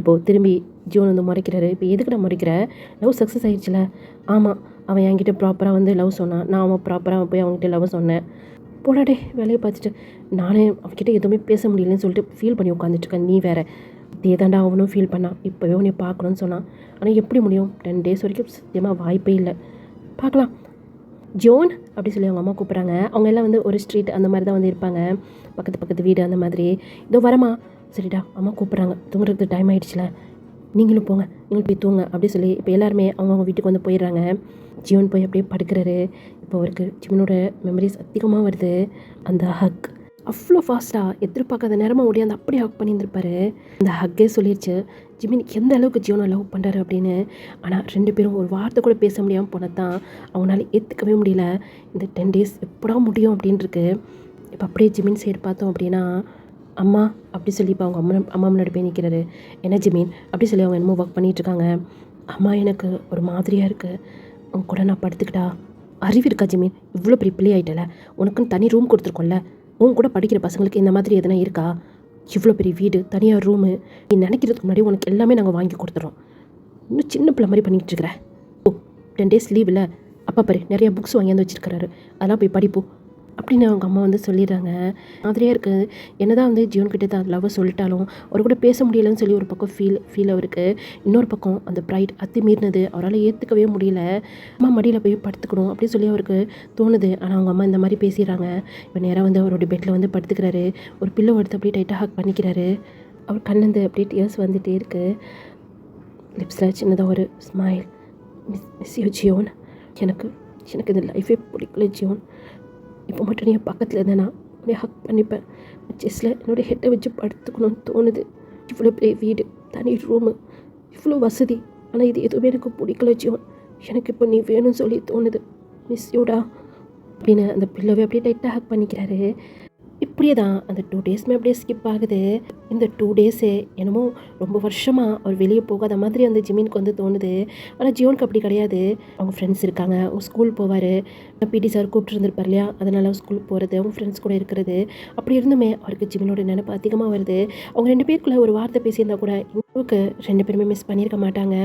இப்போது திரும்பி ஜீவன் வந்து முறைக்கிறாரு. இப்போ எதுக்கு நான் முறைக்கிற? லவ் சக்ஸஸ் ஆகிடுச்சில. ஆமாம், அவன் என்கிட்ட ப்ராப்பராக வந்து லவ் சொன்னான், நான் அவன் ப்ராப்பராக போய் அவங்ககிட்ட லவ் சொன்னேன். போடாடே வேலையை பார்த்துட்டு நானே அவன்கிட்ட எதுவுமே பேச முடியலன்னு சொல்லிட்டு ஃபீல் பண்ணி உட்காந்துட்ருக்கேன். நீ வேறு இதே தாண்டா அவனும் ஃபீல் பண்ணான். இப்போவே உன்னை பார்க்கணுன்னு சொன்னான். ஆனால் எப்படி முடியும்? 10 டேஸ் வரைக்கும் சத்தியமாக வாய்ப்பே இல்லை. பார்க்கலாம். ஜோன் அப்படி சொல்லி அவங்க அம்மா கூப்பிட்றாங்க. அவங்க எல்லாம் வந்து ஒரு ஸ்ட்ரீட் அந்த மாதிரி தான் வந்து இருப்பாங்க, பக்கத்து பக்கத்து வீடு அந்த மாதிரி. இதோ வரமா, சரிடா அம்மா கூப்பிட்றாங்க, தூங்குறதுக்கு டைம் ஆகிடுச்சுல, நீங்களும் போங்க, நீங்களும் போய் தூங்க அப்படி சொல்லி இப்போ எல்லாருமே அவங்கவுங்க வீட்டுக்கு வந்து போயிடுறாங்க. ஜீவன் போய் அப்படியே படுக்கிறாரு. இப்போ அவருக்கு ஜீவனோட மெமரிஸ் அதிகமாக வருது. அந்த ஹக் அவ்வளோ ஃபாஸ்ட்டாக எதிர்பார்க்காத நேரமாக ஓடியாந்து அப்படியே ஹக் பண்ணியிருந்திருப்பாரு. அந்த ஹக்கே சொல்லிடுச்சு ஜிமின் எந்த அளவுக்கு ஜீவனை லவ் பண்ணுறாரு அப்படின்னு. ஆனால் 2 பேரும் ஒரு வார்த்தை கூட பேச முடியாமல் போனது தான் அவங்களால ஏற்றுக்கவே முடியல. இந்த 10 டேஸ் எப்படா முடியும் அப்படின்ட்டுருக்கு. இப்போ அப்படியே ஜிமின் சைடு பார்த்தோம் அப்படின்னா, அம்மா அப்படி சொல்லி இப்போ அவங்க அம்மா முன்னாடி போய் நிற்கிறாரு. என்ன ஜிமின் அப்படி சொல்லி அவங்க என்னமோ ஒர்க் பண்ணிகிட்ருக்காங்க. அம்மா எனக்கு ஒரு மாதிரியாக இருக்குது, உங்க கூட நான் படுத்துக்கிட்டா? அறிவு இருக்கா ஜிமின்? இவ்வளோ பெரிய பிள்ளை ஆகிட்டல, உனக்குன்னு தனி ரூம் கொடுத்துருக்கோம்ல, உன் கூட படிக்கிற பசங்களுக்கு இந்த மாதிரி எதனா இருக்கா? இவ்வளோ பெரிய வீடு, தனியாக ரூமு, நீ நினைக்கிறதுக்கு முன்னாடி உனக்கு எல்லாமே நாங்கள் வாங்கி கொடுத்துறோம். இன்னும் சின்ன பிள்ளை மாதிரி பண்ணிகிட்டு இருக்கிற. ஓ 10 டேஸ் லீவ் இல்லை, அப்பா பாரு நிறையா புக்ஸ் வாங்கியாந்து வச்சுருக்கிறாரு, அதெல்லாம் போய் படிப்போம் அப்படின்னு அவங்க அம்மா வந்து சொல்லிடுறாங்க. மாதிரியாக இருக்குது. என்ன தான் வந்து ஜீவன்கிட்ட தான் லவ்வை சொல்லிட்டாலும் அவர் கூட பேச முடியலன்னு சொல்லி ஒரு பக்கம் ஃபீல் அவருக்கு. இன்னொரு பக்கம் அந்த ப்ரைட் மீறினது அவரால் ஏற்றுக்கவே முடியல. அம்மா மடியில் போய் படுத்துக்கணும் அப்படின்னு சொல்லி அவருக்கு தோணுது. ஆனால் அவங்க அம்மா இந்த மாதிரி பேசிடுறாங்க. இப்போ நேராக வந்து அவரோட பெட்டில் வந்து படுத்துக்கிறாரு. ஒரு பில்லோ எடுத்து அப்படியே டைட்டாக ஹக் பண்ணிக்கிறாரு. அவர் கண்ணந்து அப்படியே டியர்ஸ் வந்துகிட்டே இருக்குது. லிப்ஸில் சின்னதாக ஒரு ஸ்மைல். மிஸ் யூ ஜியோன், எனக்கு இந்த லைஃபே பிடிக்கல ஜியோன், இப்போ மட்டும் நீ பக்கத்தில் இருந்தேன்னா உன்னை ஹக் பண்ணிப்பேன், செஸ்ஸில் என்னோடய ஹெட்டை வச்சு படுத்துக்கணும்னு தோணுது. இவ்வளோ பெரிய வீடு, தனி ரூமு, இவ்வளோ வசதி, ஆனால் இது எதுவுமே எனக்கு பிடிக்கல ஜியோன், எனக்கு இப்போ நீ வேணும்னு சொல்லி தோணுது, மிஸ் யூடா அப்படின்னு அந்த பில்லோவை அப்படியே டைட்டாக ஹக் பண்ணிக்கிறாரு. இப்படியே தான் அந்த 2 டேஸுமே அப்படியே ஸ்கிப் ஆகுது. இந்த 2 டேஸு என்னமோ ரொம்ப வருஷமாக அவர் வெளியே போகாத மாதிரி அந்த ஜிமினுக்கு வந்து தோணுது. ஆனால் ஜியோனுக்கு அப்படி கிடையாது. அவங்க ஃப்ரெண்ட்ஸ் இருக்காங்க, அவங்க ஸ்கூல் போவார், பிடி சார் கூப்பிட்டுருந்துருப்பார் இல்லையா, அதனால் ஸ்கூலுக்கு போகிறது, அவங்க ஃப்ரெண்ட்ஸ் கூட இருக்கிறது. அப்படி இருந்துமே அவருக்கு ஜிமினோட நினைப்பு அதிகமாக வருது. அவங்க 2 பேருக்குள்ளே ஒரு வார்த்தை பேசியிருந்தா கூட இன்னுக்கு 2 பேருமே மிஸ் பண்ணியிருக்க மாட்டாங்க.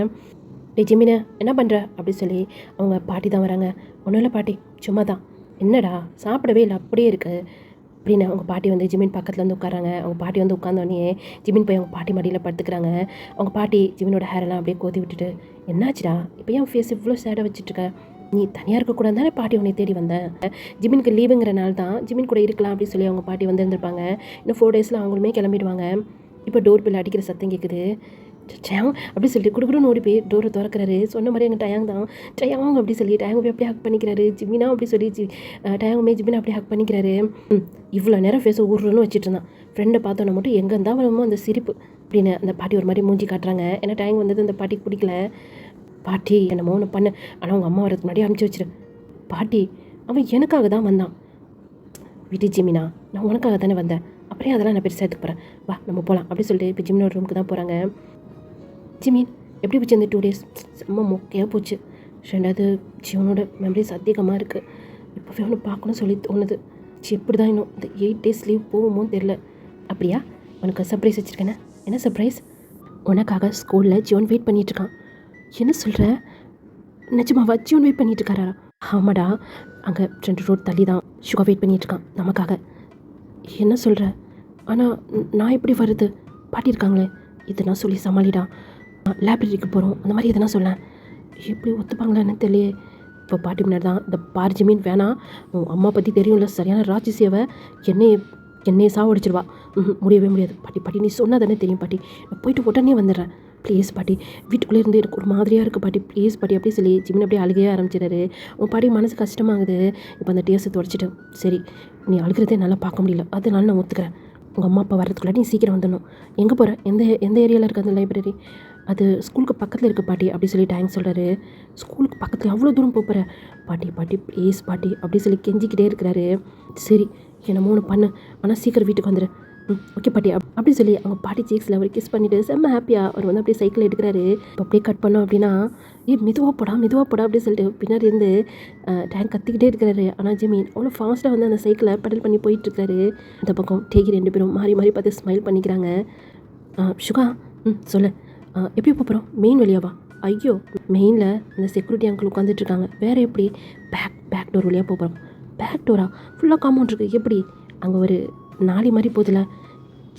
டே ஜிமினை என்ன பண்ணுற அப்படி சொல்லி அவங்க பாட்டி தான் வராங்க. ஒன்றும் இல்லை பாட்டி, சும்மா தான். என்னடா சாப்பிடவே இல்லை அப்படியே இருக்குது அப்படின்னு அவங்க பாட்டி வந்து ஜிமின் பக்கத்தில் வந்து உட்காராங்க. அவங்க பாட்டி வந்து உட்காந்தோடனே ஜிமின் போய் அவங்க பாட்டி மடியில் படுத்துக்கிறாங்க. அவங்க பாட்டி ஜிமினோட ஹேரெல்லாம் அப்படியே கோதி விட்டுட்டு, என்னாச்சுடா இப்போ ஏன் ஃபேஸ் இவ்வளோ சேடாக வச்சுட்ருக்க, நீ தனியாக இருக்கக்கூடாது தானே பாட்டி உன்னை தேடி வந்தேன், ஜிமினுக்கு லீவுங்கிறனால தான் ஜிமின் கூட இருக்கலாம் அப்படின்னு சொல்லி அவங்க பாட்டி வந்துருந்துருப்பாங்க. இன்னும் 4 டேஸில் அவங்களுமே கிளம்பிடுவாங்க. இப்போ டோர் பில் அடிக்கிற சத்தம் கேட்குது. டயாங் அப்படி சொல்லிட்டு குடுக்குடுன்னு ஓடி போய் டோரை திறக்கிறாரு. சொன்ன மாதிரி எங்கள் டயாங் தான். டயாங் அப்படி சொல்லி டயாங் போய் அப்படியே ஹக் பண்ணிக்கிறாரு. ஜிமினா அப்படி சொல்லி டயாங்குமே ஜிமினா அப்படியே ஹக் பண்ணிக்கிறாரு. இவ்வளோ நேரம் ஃபேஸை ஊர்றன்னு வச்சுட்டு இருந்தான். ஃப்ரெண்டை பார்த்தோன்னா மட்டும் எங்கே இருந்தால் வரமோ அந்த சிரிப்பு அப்படின்னு அந்த பாட்டி ஒரு மாதிரி மூஞ்சி காட்டுறாங்க. ஏன்னா டயாங் வந்தது அந்த பாட்டிக்கு பிடிக்கல. பாட்டி என்னமோ ஒன்று பண்ண, ஆனால் அவங்க அம்மா வரதுக்கு முன்னாடி அனுப்பிச்சி வச்சிரு. பாட்டி அவன் எனக்காக தான் வந்தான். விட்டு ஜிமினா, நான் உனக்காக தானே வந்தேன், அப்புறம் அதெல்லாம் நான் பெருசாக எடுத்துக்கு போகிறேன், வா நம்ம போகலாம் அப்படி சொல்லிட்டு இப்போ ஜிமினோட ரூமுக்கு தான் போகிறாங்க. ஜிமின் எப்படி போச்சு இந்த 2 டேஸ்? செம்ம மொக்கையாக போச்சு. 2வது ஜீவனோட மெமரிஸ் அதிகமாக இருக்குது. இப்போவே ஒன்று பார்க்கணும்னு சொல்லி தோணுது. எப்படி தான் இன்னும் இந்த 8 டேஸ் லீவ் போகுமோன்னு தெரில. அப்படியா, உனக்கு சர்ப்ரைஸ் வச்சுருக்கேனே. என்ன சர்ப்ரைஸ்? உனக்காக ஸ்கூலில் ஜீவன் வெயிட் பண்ணிகிட்ருக்கான். என்ன சொல்கிற? நிஜமாவா ஜீவன் வெயிட் பண்ணிகிட்ருக்காரா? ஆமாடா, அங்கே 2 ரோட் தள்ளி தான் சுகா வெயிட் பண்ணிகிட்ருக்கான் நமக்காக. என்ன சொல்கிற? ஆனால் நான் எப்படி வருது? பாட்டி இருக்காங்களே, இது நான் சொல்லி சமாளிடா. லைப்ரரிக்கு போகிறோம் அந்த மாதிரி எதனா சொல்ல, எப்படி ஒத்துப்பாங்களான்னு தெரியலையே. இப்போ பாட்டி முன்னாடி தான் இந்த பார் ஜிமின் வேணாம், உன் அம்மா பற்றி தெரியும்ல, சரியான ராட்சசியவை, என்னையை சாவடிச்சிருவா. முடியவே முடியாது பாட்டி, நீ சொன்னால் தானே தெரியும் பாட்டி, நான் போயிட்டு உடனே வந்துடுறேன் ப்ளீஸ் பாட்டி, வீட்டுக்குள்ளே இருந்து எனக்கு ஒரு மாதிரியாக இருக்குது பாட்டி, ப்ளீஸ் பாட்டி அப்படி சொல்லி ஜிமின் அப்படியே அழுகையே ஆரம்பிச்சிடாரு. உன் பாட்டி மனசு கஷ்டமாகுது. இப்போ அந்த டேஸை தொடச்சிட்டு, சரி நீ அழுகிறதே நல்லா பார்க்க முடியல, அதனால நான் ஒத்துக்கிறேன், உங்கள் அம்மா அப்பா வரதுக்குள்ளே நீ சீக்கிரம் வந்துடணும். எங்கே போகிற? எந்த ஏரியாவில் இருக்குது அந்த லைப்ரரி? அது ஸ்கூலுக்கு பக்கத்தில் இருக்குது பாட்டி அப்படி சொல்லி டேங்க் சொல்கிறாரு. ஸ்கூலுக்கு பக்கத்தில் அவ்வளோ தூரம் போகிற? பாட்டி ப்ளீஸ் பாட்டி அப்படி சொல்லி கெஞ்சிக்கிட்டே இருக்கிறாரு. சரி என்னமோ ஒன்று பண்ணு, ஆனால் சீக்கிரம் வீட்டுக்கு வந்துடு. ஓகே பாட்டி அப்படி சொல்லி அவங்க பாட்டி சீக்ஸில் அவர் கிஸ் பண்ணிவிட்டு செம்ம ஹாப்பியாக அவர் வந்து அப்படியே சைக்கிள் எடுக்கிறாரு. இப்போ அப்படியே கட் பண்ணோம் அப்படின்னா, மெதுவாக போடா அப்படின்னு சொல்லிட்டு பின்னாடி இருந்து டேங்க் கத்திக்கிட்டே இருக்கிறாரு. ஆனால் ஜிமின் அவ்வளோ ஃபாஸ்ட்டாக வந்து அந்த சைக்கிளை பெடல் பண்ணி போயிட்டுருக்காரு. இந்த பக்கம் டேகி 2 பேரும் மாறி பார்த்து ஸ்மைல் பண்ணிக்கிறாங்க. சுகா சொல்லு, எப்படி போகிறோம்? மெயின் வழியாவா? ஐயோ, மெயினில் அந்த செக்யூரிட்டி அங்கிள் உட்காந்துட்ருக்காங்க, வேறு எப்படி? பேக் டோர் வழியாக போகிறோம். Back Dora? ஃபுல்லாக காம்பவுண்ட் இருக்குது, எப்படி? அங்கே ஒரு நாளி மாதிரி போதில்ல,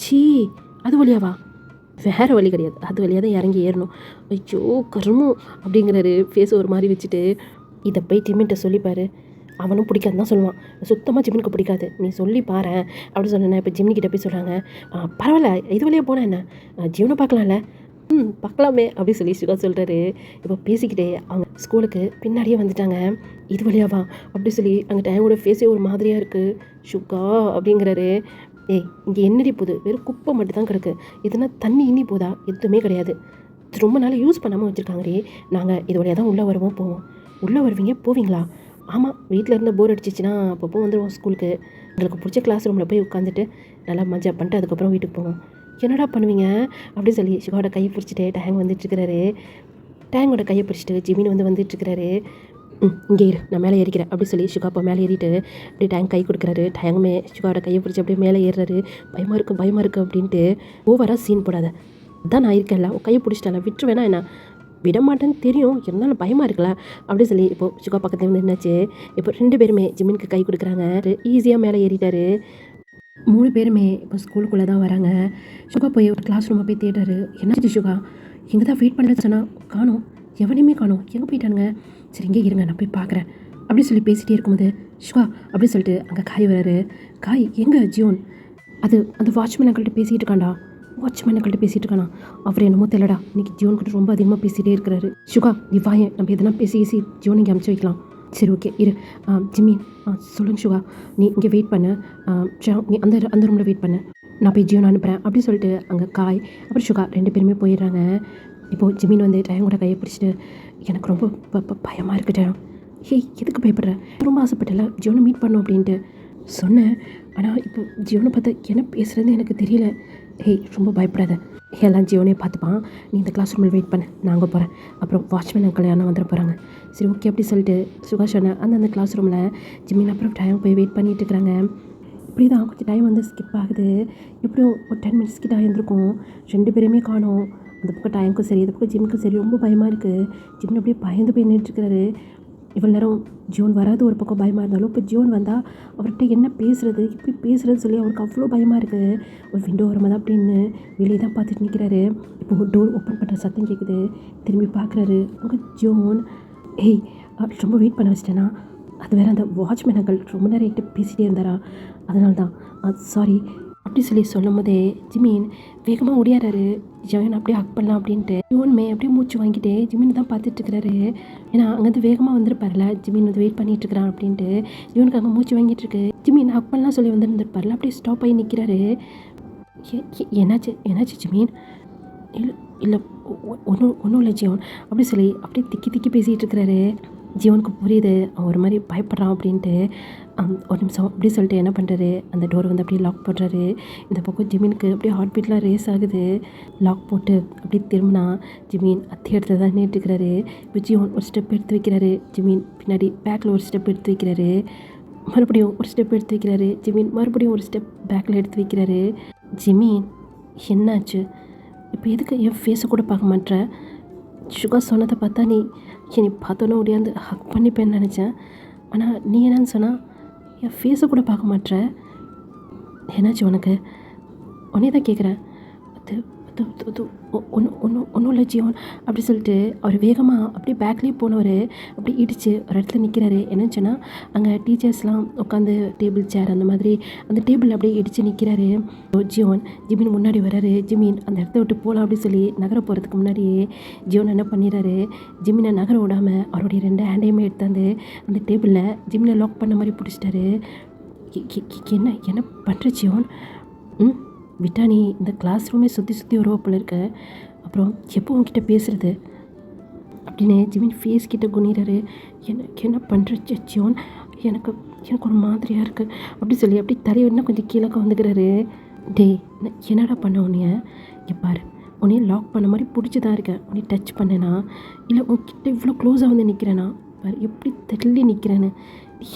சீ அது வழியாவா? வேறு வழி கிடையாது, அது வழியாக தான் இறங்கி ஏறணும். ஐயோ கருமம் அப்படிங்கிறாரு ஃபேஸ் ஒரு மாதிரி வச்சுட்டு. இதை போய் ஜிம்மின்ட்ட சொல்லிப்பாரு, அவனும் பிடிக்காதுன்னு தான் சொல்லுவான். சுத்தமாக ஜிம்முக்கு பிடிக்காது, நீ சொல்லி பாரு அப்படி சொன்னேன். இப்போ ஜிம்னிக்கிட்ட போய் சொல்கிறாங்க, பரவாயில்ல இது வழியாக போனேன் என்ன, ஜீவனை பார்க்கலாம்ல. பார்க்கலாமே அப்படின்னு சொல்லி சுகா சொல்கிறாரு. இப்போ பேசிக்கிட்டே அவங்க ஸ்கூலுக்கு பின்னாடியே வந்துட்டாங்க. இது வழியாவா அப்படி சொல்லி அங்கே டைமோட ஃபேஸே ஒரு மாதிரியாக இருக்குது. சுகா அப்படிங்கிறாரு. ஏய் இங்கே என்னடி போகுது, வெறும் குப்பை மட்டும் தான் கிடக்கு, இதுனா தண்ணி இன்னி போதா, எதுவுமே கிடையாது, ரொம்ப நாள் யூஸ் பண்ணாமல் வச்சுருக்காங்கடி. நாங்கள் இது வழியாக தான் உள்ளே வருவோம் போவோம். உள்ளே வருவீங்க போவீங்களா? ஆமாம், வீட்டில் இருந்து போர் அடிச்சிச்சின்னா அப்பப்போ வந்துடுவோம் ஸ்கூலுக்கு. உங்களுக்கு பிடிச்ச கிளாஸ் ரூமில் போய் உட்காந்துட்டு நல்லா மஜா பண்ணிட்டு அதுக்கப்புறம் வீட்டுக்கு போவோம். என்னடா பண்ணுவீங்க அப்படின்னு சொல்லி சுகாவோட கையை பிடிச்சிட்டு டேங் வந்துட்டுருக்கிறாரு. டேங்கோட கையை பிடிச்சிட்டு ஜிமின் வந்துட்டுருக்கிறாரு. இங்கே இரு, நான் மேலே ஏறிக்கிறேன் அப்படி சொல்லி சுகா அப்போ மேலே ஏறிட்டு அப்படியே டேங்க் கை கொடுக்குறாரு. டேங்குமே சுகாவோட கையை பிடிச்சி அப்படியே மேலே ஏறுறாரு. பயமாக இருக்குது அப்படின்ட்டு ஓவராக சீன் போடாத, அதான் நான் இருக்கேன்ல, கையை பிடிச்சிட்டால, விட்டு வேணா என்ன, விட மாட்டேன்னு தெரியும், இருந்தாலும் பயமாக இருக்கல அப்படின்னு சொல்லி இப்போது சுகா பக்கத்தில் வந்து என்னாச்சு. இப்போ 2 பேருமே ஜிம்மினுக்கு கை கொடுக்குறாங்க. ஈஸியாக மேலே ஏறிட்டாரு. 3 பேருமே இப்போ ஸ்கூலுக்குள்ளே தான் வராங்க. சுகா போய் ஒரு கிளாஸ் ரூமை போய் தேடுறாரு. என்னாச்சு சுகா, எங்கே தான் வெயிட் பண்ணுறது சொன்னால் காணோம், எவனையுமே காணோம், எங்கே போயிட்டானுங்க, சரி இங்கே இருங்க நான் போய் பார்க்குறேன் அப்படி சொல்லி பேசிகிட்டே இருக்கும்போது சுகா அப்படின்னு சொல்லிட்டு அங்கே காய் வராரு. காய் எங்கே ஜியோன், அது அந்த வாட்ச்மேன் அங்கிட்ட பேசிகிட்டு இருக்காண்டா, அவர் என்னமோ தெரியலடா, இன்னைக்கு ஜியோன் கிட்ட ரொம்ப அதிகமாக பேசிகிட்டே இருக்கிறாரு. சுகா நீ வாயேன், நம்ம எதனா பேசி ஜியோன் இங்கே அமுச்சு வைக்கலாம். சரி ஓகே இரு. ஜிம்மி சொல்லுங்கள் சுகா, நீ இங்கே வெயிட் பண்ணு, நீ அந்த ரூமில் வெயிட் பண்ணு, நான் போய் ஜியோன் அனுப்புகிறேன் அப்படி சொல்லிட்டு அங்கே காய் அப்புறம் சுகா 2 பேருமே போயிடுறாங்க. இப்போது ஜிமின் வந்து டயங்கோட கையை பிடிச்சிட்டு, எனக்கு ரொம்ப பயமாக இருக்குட்டேன். ஹேய் எதுக்கு பயப்படுற, ரொம்ப ஆசைப்பட்டல ஜியோனை மீட் பண்ணோம் அப்படின்ட்டு சொன்னேன், ஆனால் இப்போ ஜியோனை பார்த்து என்ன பேசுகிறதுன்னு எனக்கு தெரியல. ஹேய் ரொம்ப பயப்படாத, எல்லாம் ஜியோனே பார்த்துப்பான், நீ இந்த கிளாஸ் ரூமில் வெயிட் பண்ண, நான் அங்கே போகிறேன், அப்புறம் வாட்ச்மேன் அங்கிள் யாரும் வந்துட போகிறாங்க. சரி ஓகே அப்படி சொல்லிட்டு சுகாஷ் அண்ணன் அந்த கிளாஸ் ரூமில் ஜிம்மின் அப்புறம் டைம் போய் வெயிட் பண்ணிகிட்டு இருக்கிறாங்க. இப்படி தான் கொஞ்சம் டைம் வந்து ஸ்கிப் ஆகுது. எப்படியும் ஒரு 10 மினிட்ஸ் கிட்ட ஆயிருந்திருக்கும். 2 பேருமே காணோம். அந்த பக்கம் டைமுக்கும் சரி, இந்த பக்கம் ஜிம்முக்கும் சரி, ரொம்ப பயமாக இருக்குது. ஜிம்மின் அப்படியே பயந்து போய் நின்றுட்டுருக்கிறாரு. இவ்வளோ நேரம் ஜியோன் வராது ஒரு பக்கம் பயமாக இருந்தாலும், இப்போ ஜியோன் வந்தால் அவர்கிட்ட என்ன பேசுகிறது, எப்படி பேசுகிறதுன்னு சொல்லி அவருக்கு அவ்வளோ பயமாக இருக்குது. ஒரு விண்டோ வரமாக தான் அப்படின்னு வெளியே தான் பார்த்துட்டு நிற்கிறாரு. இப்போ டோர் ஓப்பன் பண்ணுற சத்தம் கேட்குது. திரும்பி பார்க்குறாரு, அங்கே ஜியோன். ஏய் ரொம்ப வெயிட் பண்ண வச்சிட்டேன்னா, அது வேறு அந்த வாட்ச்மேன் அங்கிள் ரொம்ப நேரம் என்கிட்ட பேசிகிட்டே இருந்தாரா, அதனால தான் சாரி அப்படி சொல்லி சொல்லும் போதே ஜிமின் வேகமாக ஓடியாராரு. ஜியோன் அப்படியே ஹக் பண்ணலாம் அப்படின்ட்டு ஜியோன்மே அப்படியே மூச்சு வாங்கிட்டே ஜிமின் தான் பார்த்துட்ருக்கிறாரு. ஏன்னா அங்கேருந்து வேகமாக வந்துருப்பார்ல, ஜிமின் வந்து வெயிட் பண்ணிகிட்ருக்கிறான் அப்படின்ட்டு ஜியோனுக்கு அங்கே மூச்சு வாங்கிட்டுருக்கு. ஜிமின் ஹக் பண்ணலாம் சொல்லி வந்துருந்துருப்பார்ல, அப்படியே ஸ்டாப் ஆகி நிற்கிறாரு. என்னாச்சு ஜிமின்? இல்லை ஒன்றும் இல்லை ஜியோன் அப்படி சொல்லி அப்படியே திக்கி பேசிகிட்டு இருக்கிறாரு. ஜியோனுக்கு புரியுது அவன் ஒரு மாதிரி பயப்படுறான் அப்படின்ட்டு. ஒரு நிமிஷம் அப்படி சொல்லிட்டு என்ன பண்ணுறாரு, அந்த டோர் வந்து அப்படியே லாக் போடுறாரு. இந்த பக்கம் ஜிமினுக்கு அப்படியே ஹார்ட் பீட்லாம் ரேஸ் ஆகுது. லாக் போட்டு அப்படியே திரும்பினா ஜிமின் அத்தி இடத்துல தான் நின்றுட்டுருக்கிறாரு. இப்போ ஜியோன் ஒரு ஸ்டெப் எடுத்து வைக்கிறாரு, ஜிமின் பின்னாடி பேக்கில் ஒரு ஸ்டெப் எடுத்து வைக்கிறாரு, மறுபடியும் ஒரு ஸ்டெப் எடுத்து வைக்கிறாரு, ஜிமின் மறுபடியும் ஒரு ஸ்டெப் பேக்கில் எடுத்து வைக்கிறாரு. ஜிமின் என்னாச்சு, இப்போ எதுக்கு என் ஃபேஸை கூட பார்க்க மாட்டேற? சுகா சொன்னதை பார்த்தா நீ என்னை பார்த்தோன்னே ஓடியாந்து ஹக் பண்ணிப்பேன்னு நினச்சேன், ஆனால் நீ என்னன்னு சொன்னால் என் ஃபேஸை கூட பார்க்க மாட்டேற, என்னாச்சு உனக்கு? உன்னே தான் கேட்குறேன். அது ஒன்றும் இல்லை ஜியோன் அப்படி சொல்லிட்டு அவர் வேகமாக அப்படியே பேக்லேயே போனவர் அப்படி இடித்து ஒரு இடத்துல நிற்கிறாரு. என்னன்னு சொன்னால் அங்கே டீச்சர்ஸ்லாம் உட்காந்து டேபிள் சேர் அந்த மாதிரி அந்த டேபிள் அப்படியே இடித்து நிற்கிறாரு. ஜிமின் முன்னாடி வர்றாரு. ஜிமின் அந்த இடத்த விட்டு போகலாம் அப்படின்னு சொல்லி நகர போகிறதுக்கு முன்னாடியே ஜியோன் என்ன பண்ணிடுறாரு, ஜிமினை நகர விடாமல் அவருடைய 2 ஹேண்டையுமே எடுத்தாந்து அந்த டேபிளில் ஜிமினை லாக் பண்ண மாதிரி பிடிச்சிட்டாரு. என்ன பண்ணுற ஜியோன்? விட்டா நீ இந்த கிளாஸ் ரூமே சுற்றி வருவா போல இருக்க, அப்புறம் எப்போ உங்ககிட்ட பேசுகிறது அப்படின்னு ஜிமின் ஃபேஸ் கிட்ட குனிறாரு. என்ன பண்ணுற ஜியோன், எனக்கு ஒரு மாதிரியாக இருக்குது அப்படி சொல்லி அப்படி தலைவன்னா கொஞ்சம் கீழே வந்துக்கிறாரு. டேய் என்னடா பண்ண உன்னைய, பாரு உன்னைய லாக் பண்ண மாதிரி பிடிச்சி தான் இருக்கேன், உன்னை டச் பண்ணேனா இல்லை உன்கிட்ட இவ்வளோ க்ளோஸாக வந்து நிற்கிறேன்னா, பாரு எப்படி தள்ளி நிற்கிறேன்னு,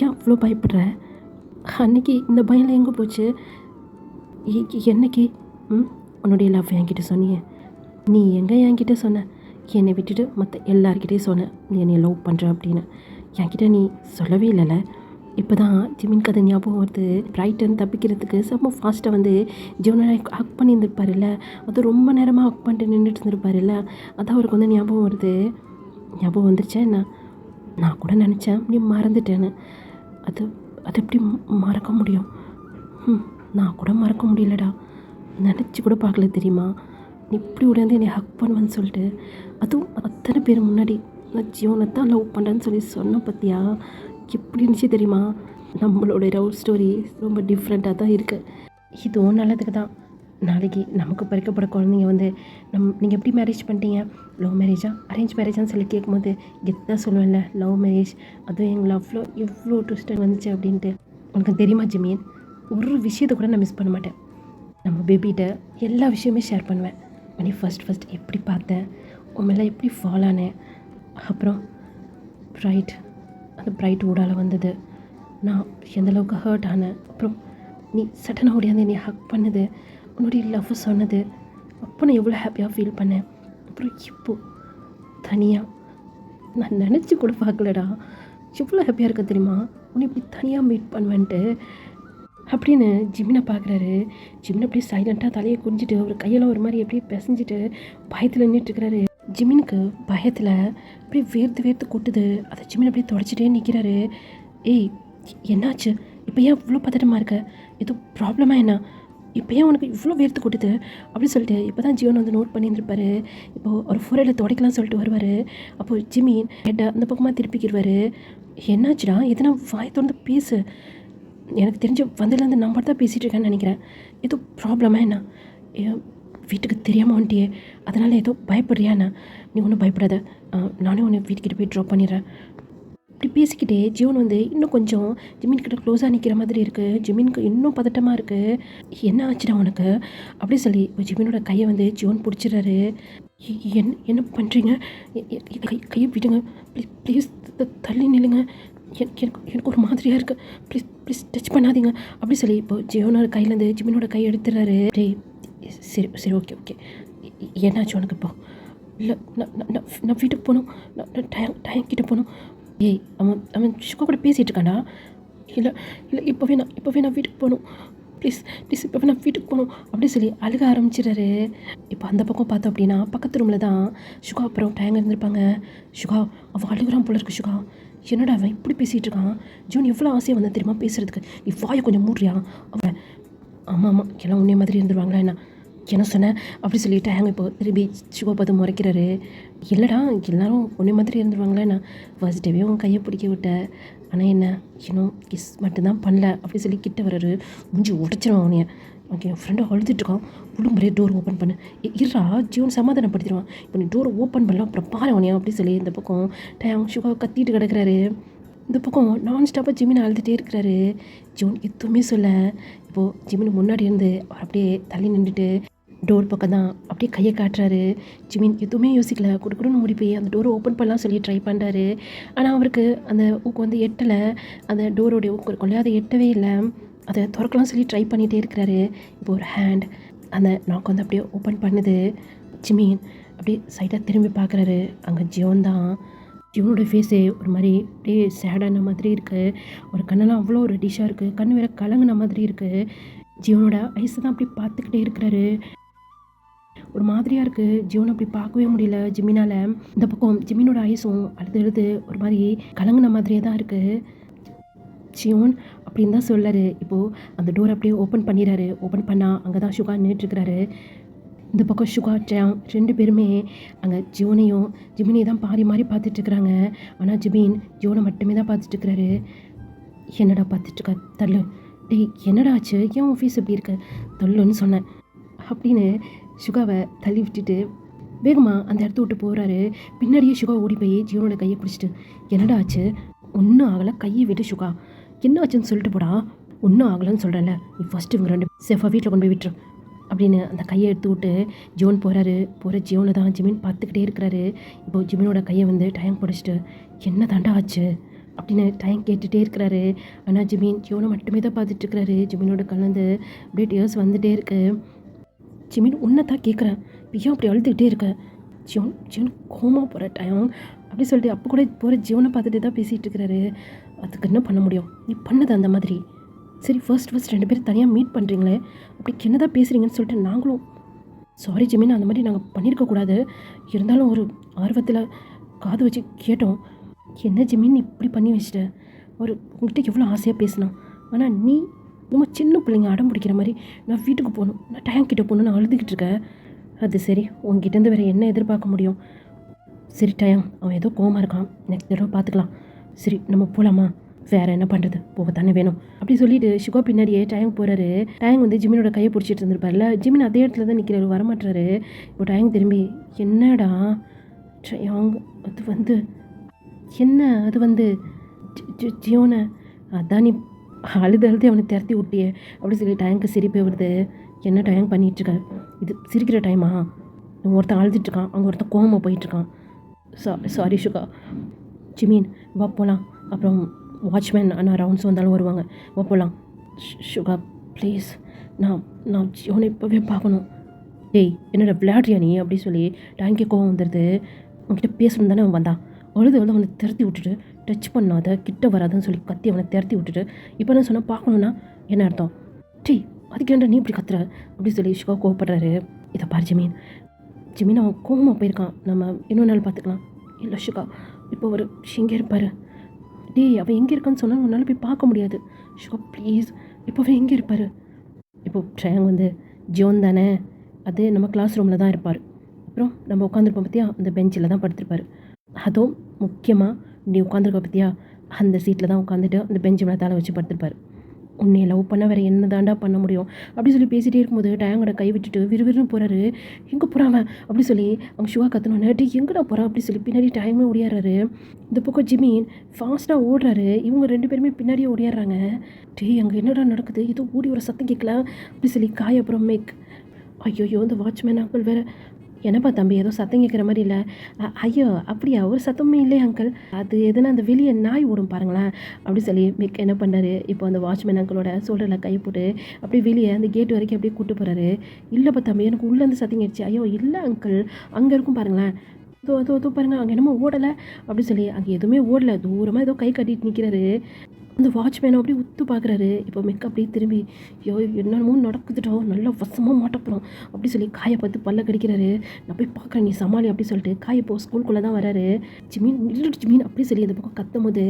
ஏன் அவ்வளோ பயப்படுற? அன்றைக்கி இந்த பயம்லாம் எங்கே போச்சு? என்னைக்கு உன்னுடைய லவ் என்கிட்ட சொன்னியே, நீ எங்கே என்கிட்ட சொன்ன? என்னை விட்டுட்டு மற்ற எல்லார்கிட்டையும் சொன்ன நீ என்னை லவ் பண்ணுற அப்படின்னு, என்கிட்ட நீ சொல்லவே இல்லைல்ல. இப்போ தான் ஜிமின் கதை ஞாபகம் வருது. பிரைட்டன் தப்பிக்கிறதுக்கு செம்ம ஃபாஸ்ட்டாக வந்து ஜியோனை ஹக் பண்ணியிருந்திருப்பாருல்ல, அது ரொம்ப நேரமாக ஹக் பண்ணிட்டு நின்றுட்டு இருந்திருப்பாருல்ல, அதான் அவருக்கு வந்து ஞாபகம் வருது. ஞாபகம் வந்துருச்சா என்ன? நான் கூட நினச்சேன் நீ மறந்துட்டேன்னு. அது அது எப்படி மறக்க முடியும்? நான் கூட மறக்க முடியலடா. நினச்சி கூட பார்க்கல தெரியுமா? நீ இப்படி உடனே என்னை ஹக் பண்ணுவேன்னு சொல்லிட்டு, அதுவும் அத்தனை பேர் முன்னாடி நான் ஜியோனை தான் லவ் பண்ணுறேன்னு சொல்லி சொன்ன பற்றியா? எப்படி இருந்துச்சு தெரியுமா? நம்மளோட லவ் ஸ்டோரி ரொம்ப டிஃப்ரெண்ட்டாக தான் இருக்குது. இதுவும் நல்லதுக்கு தான். நாளைக்கு நமக்கு பிறக்கப்பட குழந்தைங்க வந்து நீங்கள் எப்படி மேரேஜ் பண்ணிட்டீங்க? லவ் மேரேஜா அரேஞ்ச் மேரேஜான்னு சொல்லி கேட்கும்போது கெத்தாக சொல்லுவேன்ல, லவ் மேரேஜ். அதுவும் எங்கள் லவ்வில் எவ்வளோ ட்விஸ்ட் வந்துச்சு அப்படின்ட்டு. உனக்கு தெரியுமா ஜிமின், ஒரு விஷயத்தை கூட நான் மிஸ் பண்ண மாட்டேன். நம்ம பேபிகிட்ட எல்லா விஷயமே ஷேர் பண்ணுவேன். நீ ஃபஸ்ட் எப்படி பார்த்தேன், உன் மேலே எப்படி ஃபால் ஆனேன், அப்புறம் அந்த பிரைட் ஊடால் வந்தது, நான் எந்தளவுக்கு ஹர்ட் ஆனேன், அப்புறம் நீ சடனாக ஓடியாந்து என்னை ஹக் பண்ணது, உன்னுடைய லவ் சொன்னது, அப்போ நான் எவ்வளோ ஹாப்பியாக ஃபீல் பண்ணேன். அப்புறம் இப்போ தனியாக நான் நினச்சி கூட பார்க்கலடா, எவ்வளோ ஹாப்பியாக இருக்க தெரியுமா உன்னை இப்படி தனியாக மீட் பண்ணுவேன்ட்டு அப்படின்னு ஜிமினை பார்க்குறாரு. ஜிமின் அப்படியே சைலண்ட்டாக தலையை குனிஞ்சிட்டு ஒரு கையெல்லாம் ஒரு மாதிரி அப்படியே பிசைஞ்சிட்டு பயத்தில் நின்றுட்டுருக்கிறாரு. ஜிமினுக்கு பயத்தில் அப்படியே வேர்த்து கொட்டுது. அதை ஜிமின் அப்படியே தொடச்சிட்டே நிற்கிறாரு. ஏய் என்னாச்சு? இப்போ ஏன் இவ்வளோ பதட்டமாக இருக்க? ஏதோ ப்ராப்ளமாக என்ன? இப்போ ஏன் உனக்கு இவ்வளோ வேர்த்து கொட்டுது அப்படின்னு சொல்லிட்டு இப்போ தான் ஜியோன் வந்து நோட் பண்ணியிருந்திருப்பாரு. இப்போது ஒரு ஃபோரையில் துடைக்கலாம் சொல்லிட்டு வருவார். அப்போது ஜிமின் ஹெட்டை அந்த பக்கமாக திருப்பிக்கிடுவார். என்னாச்சுடா? எதனா வாய் திறந்து பேசு. எனக்கு தெரிஞ்ச வந்ததுலேருந்து நம்பர் தான் பேசிகிட்டு இருக்கேன்னு நினைக்கிறேன். ஏதோ ப்ராப்ளமாக என்ன? வீட்டுக்கு தெரியாமல் வந்துட்டியே, அதனால் ஏதோ பயப்படுறியாண்ணா? நீ ஒன்றும் பயப்படாத, நானே உன்னை வீட்டுக்கிட்ட போய் ட்ராப் பண்ணிடுறேன். இப்படி பேசிக்கிட்டே ஜியோன் வந்து இன்னும் கொஞ்சம் ஜிமின்கிட்ட க்ளோஸாக நிற்கிற மாதிரி இருக்குது. ஜிமினுக்கு இன்னும் பதட்டமாக இருக்குது. என்ன ஆச்சுடா உனக்கு அப்படி சொல்லி ஜிமினோட கையை வந்து ஜியோன் பிடிச்சிடுறாரு. என்ன பண்ணுறீங்க? கையை விடுங்க ப்ளீஸ், தள்ளி நில்லுங்க. எனக்கு ஒரு மாதிரியாக இருக்குது, ப்ளீஸ் டச் பண்ணாதீங்க அப்படி சொல்லி இப்போ ஜியோனோட கையிலேருந்து ஜிமினோட கை எடுத்துடுறாரு. சரி ஓகே என்னாச்சு உனக்கு இப்போ? இல்லை நான் வீட்டுக்கு போகணும், நான் டைம் கிட்ட போகணும். ஏய் அவன் சுகா கூட பேசிகிட்டு இருக்காண்டா. இல்லை இப்போவே நான் வீட்டுக்கு போகணும், ப்ளீஸ் இப்போவே நான் வீட்டுக்கு போகணும் அப்படி சொல்லி அழுக ஆரம்பிச்சிடுறாரு. இப்போ அந்த பக்கம் பார்த்தோம் அப்படின்னா பக்கத்து ரூமில் தான் சுகா அப்புறம் டயங்க இருந்திருப்பாங்க. சுகா அவன் அழுகுறான் போல இருக்கு. சுகா என்னடா அவன் இப்படி பேசிகிட்டு இருக்கான்? ஜூன் எவ்வளோ ஆசையாக வந்தால் தெரியுமா பேசுகிறதுக்கு? நீ வாயை கொஞ்சம் மூடுறியா? அவன் ஆமாம் எல்லாம் உன்னைய மாதிரி இருந்துருவாங்களா என்ன சொன்னேன் அப்படி சொல்லிட்டு ஹேங்க இப்போ திரும்பி சுகா பார்த்து முறைக்கிறாரு. இல்லைடா எல்லோரும் உன்னை மாதிரி இருந்துருவாங்களா? ஃபர்ஸ்ட் டேவே உன் கையை பிடிக்க விட்டேன், ஆனால் என்ன இன்னும் கிஸ் மட்டும்தான் பண்ணல அப்படி சொல்லி கிட்ட வர்றாரு. முடிஞ்சு உடச்சிருவான் அவனைய. ஓகே என் ஃப்ரெண்டை அழுதுட்டுருக்கான். புழும்புறே டோர் ஓப்பன் பண்ணு. இருறா ஜீவன் சமாதானப்படுத்திடுவான். இப்போ நீ டோரை ஓப்பன் பண்ணலாம் அப்புறம் பாரு அவனையா அப்படி சொல்லி இந்த பக்கம் டேங் சுகா கத்திட்டு கிடக்கிறாரு. இந்த பக்கம் நான் ஸ்டாப்பாக ஜிமின் அழுதுகிட்டே இருக்கிறாரு. ஜோன் எதுவுமே சொல்ல. இப்போது ஜிமின் முன்னாடி இருந்து அவர் அப்படியே தள்ளி நின்றுட்டு டோர் பக்கம் தான் அப்படியே கையை காட்டுறாரு. ஜிமின் எதுவுமே யோசிக்கல, கொடுக்கணும்னு மூடி போய் அந்த டோரை ஓப்பன் பண்ணலாம் சொல்லி ட்ரை பண்ணுறாரு. ஆனால் அவருக்கு அந்த ஊக்கு வந்து எட்டலை. அந்த டோரோடைய ஊக்கு இருக்கும்ல அதை எட்டவே இல்லை. அதை திறக்கலாம் சொல்லி ட்ரை பண்ணிகிட்டே இருக்கிறாரு. இப்போ ஒரு ஹேண்ட் அந்த நாக்கு வந்து அப்படியே ஓப்பன் பண்ணுது. ஜிமின் அப்படியே சைடாக திரும்பி பார்க்குறாரு. அங்கே ஜியோன் தான். ஜியோனோட ஃபேஸு ஒரு மாதிரி அப்படியே சேடான மாதிரி இருக்குது. ஒரு கண்ணெல்லாம் அவ்வளோ ஒரு டிஷ்ஷாக இருக்குது. கண் வேறு கலங்கின மாதிரி இருக்குது. ஜியோனோட ஐஸை தான் அப்படி பார்த்துக்கிட்டே இருக்கிறாரு. ஒரு மாதிரியாக இருக்குது. ஜியோனை அப்படி பார்க்கவே முடியல ஜிமினால். இந்த பக்கம் ஜிமினோட ஐஸும் அழுது ஒரு மாதிரி கலங்கின மாதிரியே தான் இருக்குது. ஜியோன் அப்படின்னு தான் சொல்லாரு. இப்போது அந்த டோர் அப்படியே ஓப்பன் பண்ணிடுறாரு. ஓப்பன் பண்ணால் அங்கே தான் சுகா நின்றுட்டுருக்கிறாரு. இந்த பக்கம் சுகா டேங் ரெண்டு பேருமே அங்கே ஜியோனையும் ஜிமினையும் தான் மாறி பார்த்துட்ருக்குறாங்க. ஆனால் ஜிமின் ஜியோனை மட்டுமே தான் பார்த்துட்ருக்குறாரு. என்னடா பார்த்துட்ருக்கா? தள்ளு. டேய் என்னடா ஆச்சு? ஏன் உன் ஃபீஸ் எப்படி இருக்கு? தள்ளுன்னு சொன்னேன் அப்படின்னு சுகாவை தள்ளி விட்டுட்டு வேகமாக அந்த இடத்த விட்டு போகிறாரு. பின்னாடியே சுகா ஓடி போய் ஜியோனோட கையை பிடிச்சிட்டு என்னடா ஆச்சு? ஒன்றும் ஆகலை, கையை விட்டு சுகா. என்ன ஆச்சுன்னு சொல்லிட்டு போடா. ஒன்றும் ஆகலைன்னு சொல்கிறேன்ல, நீ ஃபஸ்ட்டு இவங்க ரெண்டு சேஃபாக வீட்டில் கொண்டு போய் விட்டுரு அப்படின்னு அந்த கையை எடுத்து விட்டு ஜியோன் போகிற ஜியோனை தான் ஜிமின் பார்த்துக்கிட்டே இருக்கிறாரு. இப்போது ஜிமினோட கையை வந்து டைம் பிடிச்சிட்டு என்ன தாண்டா ஆச்சு அப்படின்னு டைம் கேட்டுகிட்டே இருக்கிறாரு. ஆனால் ஜிமின் ஜியோனை மட்டுமே தான் பார்த்துட்ருக்கிறாரு. ஜிமினோட கலந்து அப்படியே டியர்ஸ் வந்துகிட்டே இருக்குது. ஜிமின் உன்னை தான் கேட்குறேன், ஏன் அப்படி அழுதுகிட்டே இருக்க? ஜியோன் கோமா போகிற டைம் அப்படி சொல்லிட்டு அப்போ கூட போகிற ஜியோனை பார்த்துட்டு தான் பேசிகிட்டு இருக்கிறாரு. அதுக்கு என்ன பண்ண முடியும்? நீ பண்ணது அந்த மாதிரி. சரி ஃபர்ஸ்ட் 2 பேரும் தனியாக மீட் பண்ணுறீங்களே, அப்படி என்னதான் பேசுகிறீங்கன்னு சொல்லிட்டு நாங்களும் சாரி ஜிமின், அந்த மாதிரி நாங்கள் பண்ணியிருக்கக்கூடாது. இருந்தாலும் ஒரு ஆர்வத்தில் காது வச்சு கேட்டோம். என்ன ஜிமின் இப்படி பண்ணி வச்சிட்ட? ஒரு உங்கள்கிட்ட எவ்வளோ ஆசையாக பேசினான். ஆனால் நீ நம்ம சின்ன பிள்ளைங்க அடம் பிடிக்கிற மாதிரி நான் வீட்டுக்கு போகணும், நான் டேங்க் கிட்டே போகணுன்னு அழுதுகிட்டு இருக்கேன். அது சரி, உங்ககிட்டேருந்து வேறு என்ன எதிர்பார்க்க முடியும்? சரி டயம், அவன் ஏதோ கோவமாக இருக்கான், நெக்ஸ்ட் தடவை பார்த்துக்கலாம். சரி நம்ம போகலாமா? வேறு என்ன பண்ணுறது, போகத்தானே வேணும் அப்படி சொல்லிட்டு ஷுகா பின்னாடியே டயங் போகிறாரு. டயங் வந்து ஜிமினோட கையை பிடிச்சிட்டு இருந்திருப்பார்ல, ஜிமின் அதே இடத்துல தான் நிற்கிறாரு, வரமாட்டுறாரு. இப்போ டயங் திரும்பி, என்னடா டயங் அது வந்து என்ன அது வந்து ஜியோனை அதான் நீ அழுது அவனை திரட்டி விட்டியே அப்படி சொல்லி டயங்க்கு சிரிப்பே வருது. என்ன டயங் பண்ணிகிட்ருக்க? இது சிரிக்கிற டைமா? ஒருத்தன் அழுதுட்டுருக்கான், அவங்க ஒருத்தன் கோவமாக போயிட்டுருக்கான். சாரி ஷுகா. ஜிமின் வா போகலாம், அப்புறம் வாட்ச்மேன் அண்ணா ரவுண்ட்ஸ் வந்தாலும் வருவாங்க, வா போகலாம். ஷுகா ப்ளீஸ், நான் ஜியோனை இப்போவே பார்க்கணும். டேய் என்னோட விளையாடுறியா நீ அப்படி சொல்லி டேங்கே கோவம் வந்துடுது. உங்ககிட்ட பேசணும் தானே அவன் வந்தான். அழுது அவனை திரட்டி விட்டுட்டு, டச் பண்ணாத, கிட்ட வராதுன்னு சொல்லி கத்தி அவனை திரட்டி விட்டுட்டு இப்போ என்ன சொன்னால் பார்க்கணுன்னா என்ன அர்த்தம்? டேய் அதுக்கு ஏன்டா நீ இப்படி கத்துற அப்படி சொல்லி ஷுகா கோவப்படுறாரு. இதை பாரு ஜிமின் அவன் கோவமாக போயிருக்கான், நம்ம இன்னொரு நாள் பார்த்துக்கலாம். இல்லை ஷுகா, இப்போ ஒரு எங்கே இருப்பார்? டேய் அவன் எங்கே இருக்கான்னு சொன்னால் உன்னால் போய் பார்க்க முடியாது. ஷுகா ப்ளீஸ், இப்போ அவன் எங்கே இருப்பார்? இப்போ ட்ரையாங் வந்து ஜோன் தானே, அது நம்ம கிளாஸ் ரூமில் தான் இருப்பார். அப்புறம் நம்ம உட்காந்துருப்போம் பார்த்தியா, அந்த பெஞ்சில் தான் படுத்திருப்பார். அதுவும் முக்கியமாக நீ உட்காந்துருக்க பார்த்தியா, அந்த சீட்டில் தான் உட்காந்துட்டு அந்த பெஞ்சு மேலே தலை வச்சு படுத்திருப்பார். உன்னை லவ் பண்ண வேறு என்ன தாண்டா பண்ண முடியும் அப்படி சொல்லி பேசிகிட்டே இருக்கும்போது டயங்கோட கை விட்டுட்டு விறுவிறுன்னு போகிறாரு. எங்கே போகிறாங்க அப்படி சொல்லி அவங்க ஷுவா கத்தணுன்னு, டே எங்கடா போகிறான் அப்படி சொல்லி பின்னாடி டைமே ஓடியாடுறாரு. இந்த பக்கம் ஜிமின் ஃபாஸ்ட்டாக ஓடுறாரு, இவங்க 2 பேருமே பின்னாடியே ஓடியாடுறாங்க. டே அங்கே என்னடா நடக்குது, ஏதோ ஓடி ஒரு சத்தம் கேட்கல அப்படி சொல்லி காய் அப்புறம் மேக். ஐயோ இந்த வாட்ச்மேன் அங்கிள் வேறு, என்னப்பா தம்பி ஏதோ சத்தம் கேட்குற மாதிரி இல்லை? ஐயோ அப்படியா, ஒரு சத்தமே இல்லையா அங்கிள், அது எதுனா அந்த வெளியே நாய் ஓடும் பாருங்களேன் அப்படி சொல்லி மிக் என்ன பண்ணாரு, இப்போ அந்த வாட்ச்மேன் அங்கிளோட சோல்டரில் கை போட்டு அப்படியே வெளியே அந்த கேட் வரைக்கும் அப்படியே கூப்பிட்டு போகிறாரு. இல்லைப்பா தம்பி எனக்கு உள்ளேருந்து சத்தம் கேட்டுச்சு. ஐயோ இல்லை அங்கிள், அங்கே இருக்கும் பாருங்களேன், அதோ பாருங்கள் அங்கே என்னமோ ஓடலை அப்படி சொல்லி. அங்கே எதுவுமே ஓடலை, தூரமாக ஏதோ கை கட்டிட்டு நிற்கிறாரு. அந்த வாட்ச்மேனை அப்படியே உத்து பார்க்குறாரு. இப்போ மெக்க அப்படியே திரும்பி, ஐயோ என்னமோ நடக்குதுட்டோ, நல்லா வசமாக மாட்டப்போகிறோம் அப்படி சொல்லி காயை பார்த்து பல்ல கடிக்கிறாரு. நான் போய் பார்க்குறேன் நீ சமாளி அப்படி சொல்லிட்டு காயை இப்போ ஸ்கூலுக்குள்ளே தான் வராரு. ஜிமீன் அப்படி சொல்லி அந்த பக்கம் கத்தும் போது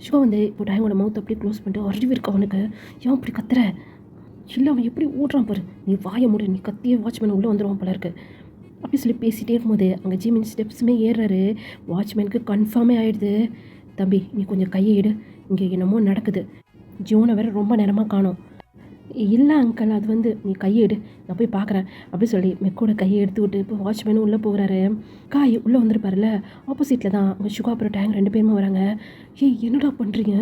ஷுவா வந்து இப்போ டயங்கோட மவுத் அப்படியே க்ளோஸ் பண்ணிட்டு, அறிவு இருக்கு அவனுக்கு, ஏன் அப்படி கத்துற? இல்லை அவன் எப்படி ஓடுறான் பாரு, நீ வாயை மூடு, நீ கத்தியே வாட்ச்மேன் உள்ளே வந்துடுவான் போல இருக்கு அப்படி சொல்லி பேசிகிட்டே இருக்கும்போது அங்கே ஜிமின் ஸ்டெப்ஸுமே ஏறுறாரு. வாட்ச்மேனுக்கு கன்ஃபார்மே ஆகிடுது. தம்பி நீ கொஞ்சம் கையை எடு, இங்கே என்னமோ நடக்குது, ஜோனை வேறு ரொம்ப நேரமாக காணோம். இல்லை அங்கிள் அது வந்து நீ கையை எடு, நான் போய் பார்க்குறேன் அப்படி சொல்லி மெக்கோட கையை எடுத்து விட்டு இப்போ வாட்ச்மேனும் உள்ளே போகிறாரு. காய் உள்ளே வந்துருப்பார்ல, ஆப்போசிட்டில் தான் அவங்க ஷுகா அப்புறம் டேங் 2 பேருமே வராங்க. ஏய் என்னடா பண்ணுறீங்க?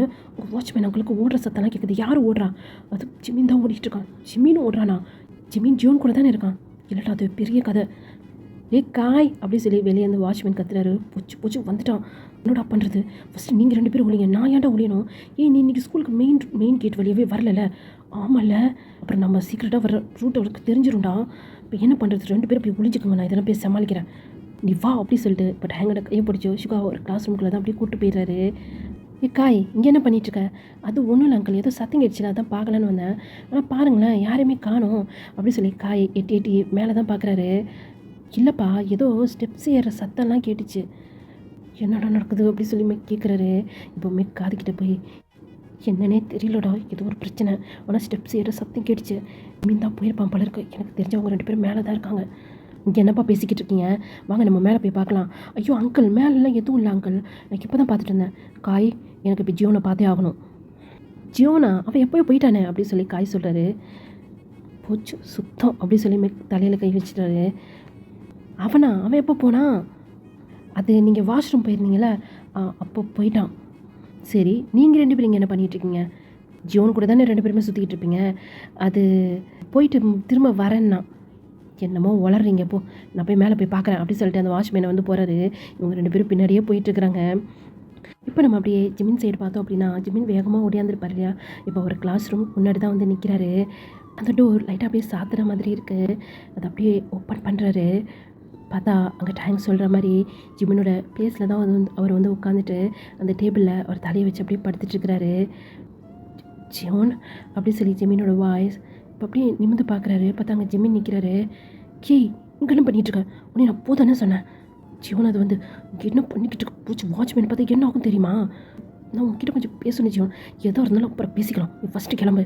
வாட்ச்மேன் அவங்களுக்கு ஓடுற சத்தம்லாம் கேட்குது, யார் ஓடுறா? அது ஜிமின் தான் ஓடிட்டுருக்கான். ஜிமின் ஓடுறானா? ஜிமின் ஜோன் கூட தானே இருக்கான். இல்லைடா அது பெரிய கதை. காய் அப்படி சொல்லி வெளியே அந்த வாட்ச்மேன் கத்துறாரு. போச்சு வந்துட்டான், என்னடா பண்ணுறது? ஃபஸ்ட்டு நீங்கள் 2 பேரும் ஒழிங்க, நான் ஏன்டா ஒழியணும்? நீ இன்றைக்கி ஸ்கூலுக்கு மெயின் கேட் வழியவே வரல. ஆமாம்ல, அப்புறம் நம்ம சீக்கிரட்டாக வர ரூட் அவளுக்கு தெரிஞ்சிரும்டா. இப்போ என்ன பண்ணுறது? 2 பேரும் போய் ஒழிஞ்சிக்கோங்க, நான் இதெல்லாம் போய் சமாளிக்கிறேன், நீ வா அப்படி சொல்லிட்டு இப்போ டேங்கோட கையை பிடிச்சி ஷுகா ஒரு கிளாஸ் ரூமுக்குள்ளே தான் அப்படியே கூப்பிட்டு போயிடுறாரு. காய் இங்கே என்ன பண்ணிகிட்ருக்க? அது ஒன்றும் இல்லை அங்கிள், ஏதோ சத்தம் கேட்டுச்சு, நான் தான் பார்க்கலான்னு வந்தேன், ஆனால் பாருங்களேன் யாரையுமே காணோம் அப்படி சொல்லி காய் எட்டி மேலே தான் பார்க்குறாரு. இல்லைப்பா ஏதோ ஸ்டெப்ஸ் ஏற சத்தம்லாம் கேட்டுச்சு, என்னடா நடக்குது அப்படி சொல்லி மெக் கேட்குறாரு. இப்போ மெக் காதுக்கிட்ட போய், என்னன்னே தெரியலடா ஏதோ ஒரு பிரச்சனை, ஆனால் ஸ்டெப்ஸ் ஏற சத்தம் கேட்டுச்சு, மீன் தான் போயிருப்பான் போல இருக்கு, எனக்கு தெரிஞ்சவங்க 2 பேரும் மேலே தான் இருக்காங்க. இங்கே என்னப்பா பேசிக்கிட்டு இருக்கீங்க, வாங்க நம்ம மேலே போய் பார்க்கலாம். ஐயோ அங்கிள் மேலெலாம் எதுவும் இல்லை அங்கிள், நான் இப்போ தான் பார்த்துட்டு இருந்தேன். காய் எனக்கு இப்போ ஜியோனை பார்த்தே ஆகணும். ஜியோனா? அவன் எப்போயோ போயிட்டானே அப்படி சொல்லி காய் சொல்கிறாரு. போச்சு சுத்தம் அப்படி சொல்லி மெக் தலையில் கை வச்சுட்டாரு. அவன் எப்போ போனான்? அது நீங்கள் வாஷ்ரூம் போயிருந்தீங்களே அப்போ போயிட்டான். சரி நீங்கள் 2 பேரும் இங்கே என்ன பண்ணிகிட்ருக்கீங்க? ஜியோன் கூட தானே 2 பேருமே சுற்றிக்கிட்டு இருப்பீங்க. அது போயிட்டு திரும்ப வரேன்னா, என்னமோ வளர்றீங்க போ, நான் போய் மேலே போய் பார்க்குறேன் அப்படி சொல்லிட்டு அந்த வாட்ச்மேனை வந்து போகிறாரு. இவங்க 2 பேரும் பின்னாடியே போயிட்டுருக்குறாங்க. இப்போ நம்ம அப்படியே ஜிமின் சைடு பார்த்தோம் அப்படின்னா, ஜிமின் வேகமாக ஓடியாந்துருப்பார் இல்லையா, இப்போ ஒரு கிளாஸ் ரூம் முன்னாடி தான் வந்து நிற்கிறாரு. அந்த டோர் லைட்டாக அப்படியே சாத்துற மாதிரி இருக்குது, அதை அப்படியே ஓப்பன் பண்ணுறாரு. பார்த்தா அங்கே டேங்க் சொல்கிற மாதிரி ஜிமினோட பிளேஸில் தான் அவர் வந்து உட்காந்துட்டு அந்த டேபிளில் அவர் தலையை வச்சு அப்படியே படுத்துட்ருக்கிறாரு. ஜியோன் அப்படி சொல்லி ஜிமினோட வாய்ஸ் இப்போ அப்படியே நிமிந்து பார்க்குறாரு. பார்த்தா அங்கே ஜிமின் நிற்கிறாரு. கேய் இங்கே என்ன பண்ணிகிட்ருக்கேன் உடனே நான் போதானே சொன்னேன். ஜியோன் அது வந்து என்ன பண்ணிக்கிட்டு இருக்க பூச்சி வாட்ச்மேன் பார்த்தா என்ன ஆகும் தெரியுமா? நான் உங்ககிட்ட கொஞ்சம் பேசணும் ஜியோன். எதோ இருந்தாலும் அப்புறம் பேசிக்கலாம். நீ ஃபஸ்ட்டு கிளம்பு.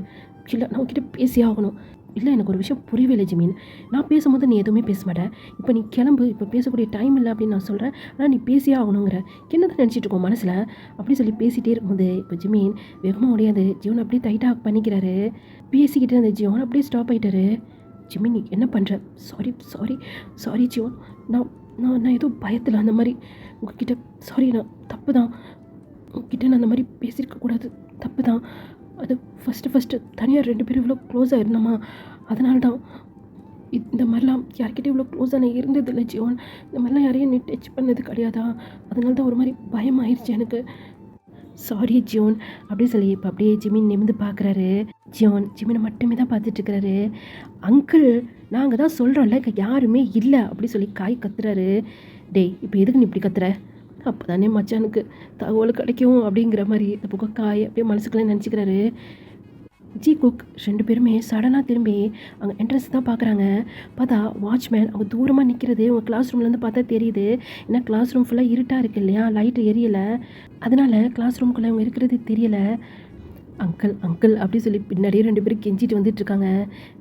இல்லை நான் உங்ககிட்ட பேசியே ஆகணும். இல்லை எனக்கு ஒரு விஷயம் புரியவே இல்லை ஜிமின். நான் பேசும்போது நீ எதுவுமே பேச மாட்டேன். இப்போ நீ கிளம்பு. இப்போ பேசக்கூடிய டைம் இல்லை அப்படின்னு நான் சொல்கிறேன். ஆனால் நீ பேசியே ஆகணுங்கிற என்ன தான் நினச்சிட்டு இருக்கோம் மனசில் அப்படி சொல்லி பேசிகிட்டே இருக்கும்போது இப்போ ஜிமின் வேகமாக முடியாது ஜியோன் அப்படியே டைட்டாக பண்ணிக்கிறாரு. பேசிக்கிட்டே இருந்த ஜியோன் அப்படியே ஸ்டாப் ஆகிட்டாரு. ஜிமின் நீ என்ன பண்ணுற? Sorry sorry sorry Zion. நான் நான் நான் ஏதோ பயத்தில் அந்த மாதிரி உங்ககிட்ட சாரி. நான் தப்பு தான். உங்ககிட்ட நான் அந்த மாதிரி பேசியிருக்கக்கூடாது. தப்பு தான். அது ஃபஸ்ட்டு தனியாக 2 பேரும் இவ்வளோ க்ளோஸாக இருந்தோமா அதனால தான். இந்த மாதிரிலாம் யார்கிட்ட இவ்வளோ க்ளோஸாக நான் இருந்ததில்லை ஜியோன். இந்த மாதிரிலாம் யாரையும் நீ டச் பண்ணது கிடையாதா? அதனால தான் ஒரு மாதிரி பயமாயிருச்சு எனக்கு. சாரி ஜியோன் அப்படி சொல்லி இப்போ அப்படியே ஜிமின் நிமிந்து பார்க்குறாரு. ஜிமினை மட்டுமே தான் பார்த்துட்ருக்கிறாரு. அங்கிள் நாங்கள் தான் சொல்கிறோம்ல இங்கே யாருமே இல்லை அப்படி சொல்லி காய் கத்துறாரு. டேய் இப்போ எதுக்கு நீ இப்படி கத்துற? அப்போ தானே மச்சானுக்கு தகவல் கிடைக்கும் அப்படிங்கிற மாதிரி இந்த பக்கம் காய் அப்படியே மனசுக்குள்ளே நினச்சிக்கிறாரு. ஜி குக் 2 பேருமே சடனாக திரும்பி அங்கே என்ட்ரன்ஸ் தான் பார்க்குறாங்க. பார்த்தா வாட்ச்மேன் அவங்க தூரமாக நிற்கிறது உங்கள் கிளாஸ் ரூம்லேருந்து பார்த்தா தெரியுது. ஏன்னா கிளாஸ் ரூம் ஃபுல்லாக இருட்டாக இருக்குது இல்லையா, லைட்டு எரியலை. அதனால் கிளாஸ் ரூம்குள்ளே அவங்க இருக்கிறது தெரியலை. அங்கிள் அங்கிள் அப்படி சொல்லி பின்னாடியே 2 பேரும் கெஞ்சிட்டு வந்துட்டுருக்காங்க.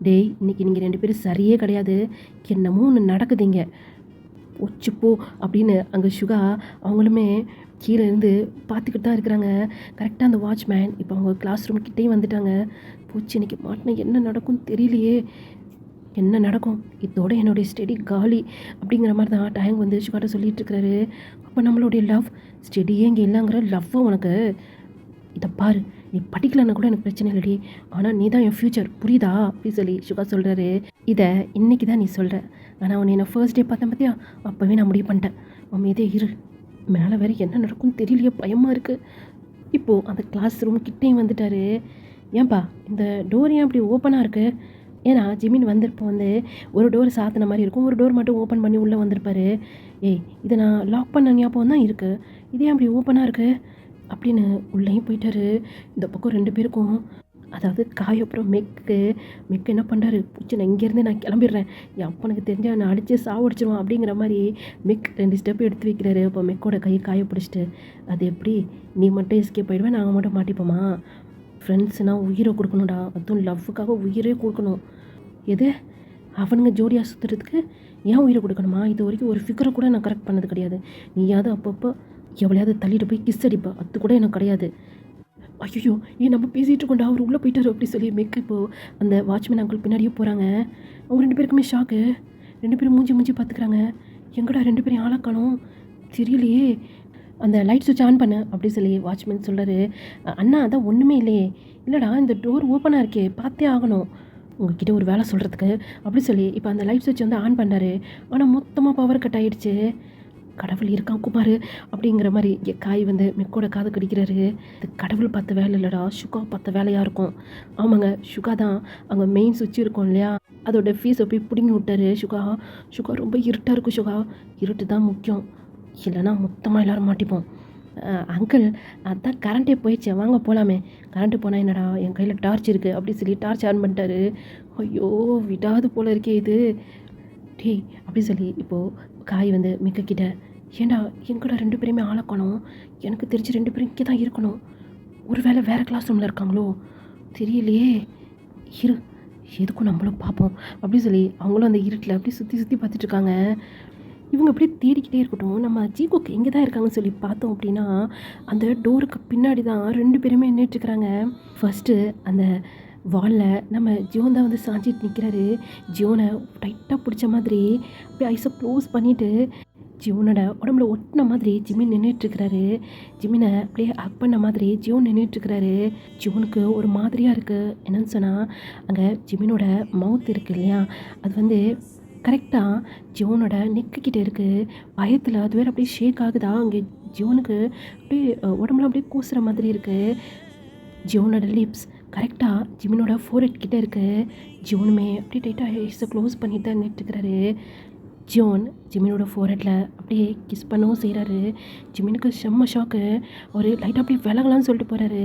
டேய் இன்றைக்கி நீங்கள் 2 பேரும் சரியே கிடையாது. என்னமோ ஒன்று நடக்குதுங்க. ஒச்சுப்போ அப்படின்னு அங்கே சுகா அவங்களுமே கீழே இருந்து பார்த்துக்கிட்டு தான் இருக்கிறாங்க. கரெக்டாக அந்த வாட்ச்மேன் இப்போ அவங்க கிளாஸ் ரூம் கிட்டேயும் வந்துட்டாங்க. போச்சு இன்றைக்கி மாட்டினா என்ன நடக்கும்னு தெரியலையே. என்ன நடக்கும் இதோட என்னுடைய ஸ்டடி காலி அப்படிங்கிற மாதிரி தான் டேங் வந்து சுகாட்ட சொல்லிகிட்டு இருக்கிறாரு. அப்போ நம்மளுடைய லவ் ஸ்டடியே இங்கே இல்லைங்கிற லவ்வை உனக்கு இதை பாரு நீ படிக்கலன்னா கூட எனக்கு பிரச்சனை இல்லடி, ஆனால் நீ தான் என் ஃப்யூச்சர் புரியுதா அப்படின்னு சொல்லி சுகா சொல்கிறாரு. இதை இன்றைக்கி தான் நீ சொல்கிற, ஆனால் உன்னை நான் ஃபர்ஸ்ட் டே பார்த்தேன் பார்த்தியா அப்போவே நான் முடிவு பண்ணிட்டேன். அமைதியே இரு. மேலே வேறு என்ன நடக்கும்னு தெரியலையே பயமாக இருக்குது. இப்போது அந்த கிளாஸ் ரூம் கிட்டேயும் வந்துட்டார். ஏன்பா இந்த டோர் ஏன் அப்படி ஓப்பனாக இருக்குது? ஏன்னா ஜிமின் வந்திருப்போம் வந்து ஒரு டோர் சாத்தின மாதிரி இருக்கும், ஒரு டோர் மட்டும் ஓப்பன் பண்ணி உள்ளே வந்திருப்பாரு. ஏய் இதை நான் லாக் பண்ண ஞாபகம் தான் இருக்குது, இதே அப்படி ஓப்பனாக இருக்குது அப்படின்னு உள்ளேயும் போயிட்டாரு. இந்த பக்கம் 2 பேருக்கும் அதாவது காய் அப்புறம் மெக்கு என்ன பண்ணுறாரு, பூச்சி நான் இங்கேருந்து நான் கிளம்பிடுறேன், என் அப்பனுக்கு தெரிஞ்சால் நான் அடித்து சாவடிச்சிருவான் அப்படிங்கிற மாதிரி மெக் 2 ஸ்டெப் எடுத்து வைக்கிறாரு. அப்போ மெக்கோட கையை காய பிடிச்சிட்டு அது எப்படி நீ மட்டும் எஸ்கேப் ஆகிடுவேன் நாங்கள் மட்டும் மாட்டிப்போமா? ஃப்ரெண்ட்ஸ்னால் உயிரை கொடுக்கணும்டா, அதுவும் லவ்வுக்காக உயிரே கொடுக்கணும். எது அவனுங்க ஜோடியாக சுற்றுறதுக்கு ஏன் உயிரை கொடுக்கணுமா? இது வரைக்கும் ஒரு ஃபிகரை கூட நான் கரெக்ட் பண்ணது கிடையாது. நீயாவது அப்பப்போ எவ்வளையாவது தள்ளிட்டு போய் கிஸ் அடிப்பா, அது கூட எனக்கு கிடையாது. ஐயோ ஏன் நம்ம பேசிகிட்டு இருக்கோண்டா அவர் உள்ளே போயிட்டார் அப்படி சொல்லி மெக்கு இப்போது அந்த வாட்ச்மேன் அங்கிள் பின்னாடியே போகிறாங்க. அவங்க 2 பேருக்குமே ஷாக்கு. 2 பேரும் மூஞ்சி பார்த்துக்கிறாங்க. எங்கடா 2 பேரும் ஆளை காணோம் தெரியலையே. அந்த லைட் சுவிட்ச் ஆன் பண்ணு அப்படி சொல்லி வாட்ச்மேன் சொல்கிறாரு. அண்ணா அதான் ஒன்றுமே இல்லையே. இல்லைடா இந்த டோர் ஓப்பனாக இருக்கே பார்த்தே ஆகணும் உங்ககிட்ட ஒரு வேலை சொல்கிறதுக்கு அப்படி சொல்லி இப்போ அந்த லைட் சுவிட்ச் வந்து ஆன் பண்ணார். ஆனால் மொத்தமாக பவர் கட் ஆகிடுச்சு. கடவுள் இருக்கான் குமார் அப்படிங்கிற மாதிரி இங்கே காய் வந்து மெக்கோட காது கடிக்கிறாரு. இது கடவுள் பார்த்த வேலை இல்லைடா, சுகா பார்த்த வேலையாக இருக்கும். ஆமாங்க சுகா தான் அங்கே மெயின் சுவிட்ச் இருக்கும் இல்லையா, அதோட ஃபீஸை போய் பிடுங்கி விட்டாரு சுகா ரொம்ப இருட்டாக இருக்கும் சுகா, இருட்டு தான் முக்கியம், இல்லைனா மொத்தமாக எல்லோரும் மாட்டிப்போம். அங்கிள் அதான் கரண்ட்டே போயிடுச்சு வாங்க போகலாமே. கரண்ட்டு போனால் என்னடா என் கையில் டார்ச் இருக்குது அப்படி சொல்லி டார்ச் ஆன் பண்ணிட்டாரு. ஐயோ விடாது போல் இருக்கே இது டேய் அப்படி சொல்லி இப்போது காய் வந்து மிக்கிட்ட ஏண்டா எங்கடா 2 பேருமே ஆளக்கணும், எனக்கு தெரிஞ்சு 2 பேரும் இங்கே தான் இருக்கணும், ஒரு வேளை வேறு கிளாஸ் ரூமில் இருக்காங்களோ தெரியலையே, இரு எதுக்கும் நம்மளும் பார்ப்போம் அப்படி சொல்லி அவங்களும் அந்த இருட்டில் அப்படி சுற்றி பார்த்துட்ருக்காங்க. இவங்க அப்படியே தேடிக்கிட்டே இருக்கட்டும், நம்ம ஜீகோக்கு எங்கே தான் இருக்காங்கன்னு சொல்லி பார்த்தோம் அப்படின்னா அந்த டோருக்கு பின்னாடி தான் 2 பேருமே நின்றுட்டுருக்குறாங்க. ஃபஸ்ட்டு அந்த வாலில் நம்ம ஜியோன் தான் வந்து சாஞ்சிட்டு நிற்கிறாரு. ஜியோனை டைட்டாக பிடிச்ச மாதிரி அப்படியே ஐஸை க்ளோஸ் பண்ணிவிட்டு ஜியோனோட உடம்புல ஒட்டின மாதிரி ஜிமின் நின்றுட்டுருக்கிறாரு. ஜிமினை அப்படியே ஹக் பண்ண மாதிரி ஜியோன் நின்றுட்டுருக்கிறாரு. ஜியோனுக்கு ஒரு மாதிரியாக இருக்குது. என்னன்னு சொன்னால் அங்கே ஜிமினோட மவுத் இருக்குது இல்லையா, அது வந்து கரெக்டாக ஜியோனோட நெக்குக்கிட்டே இருக்குது. பயத்தில் அது வேறு அப்படியே ஷேக் ஆகுதா. அங்கே ஜியோனுக்கு அப்படியே உடம்புல அப்படியே கூசுகிற மாதிரி இருக்குது. ஜியோனோட லிப்ஸ் கரெக்டாக ஜிமினோட ஃபோர்ஹெட் கிட்டே இருக்குது. ஜியோனுமே அப்படியே டைட்டாக ஐஸை க்ளோஸ் பண்ணிட்டு தான் நின்றுட்டுருக்கிறாரு. ஜிமினோட ஃபோர்ஹெட்டில் அப்படியே கிஸ் பண்ணவும் செய்கிறாரு. ஜிமினுக்கு செம்ம ஷாக்கு. ஒரு லைட்டாக அப்படியே விலகலான்னு சொல்லிட்டு போகிறாரு.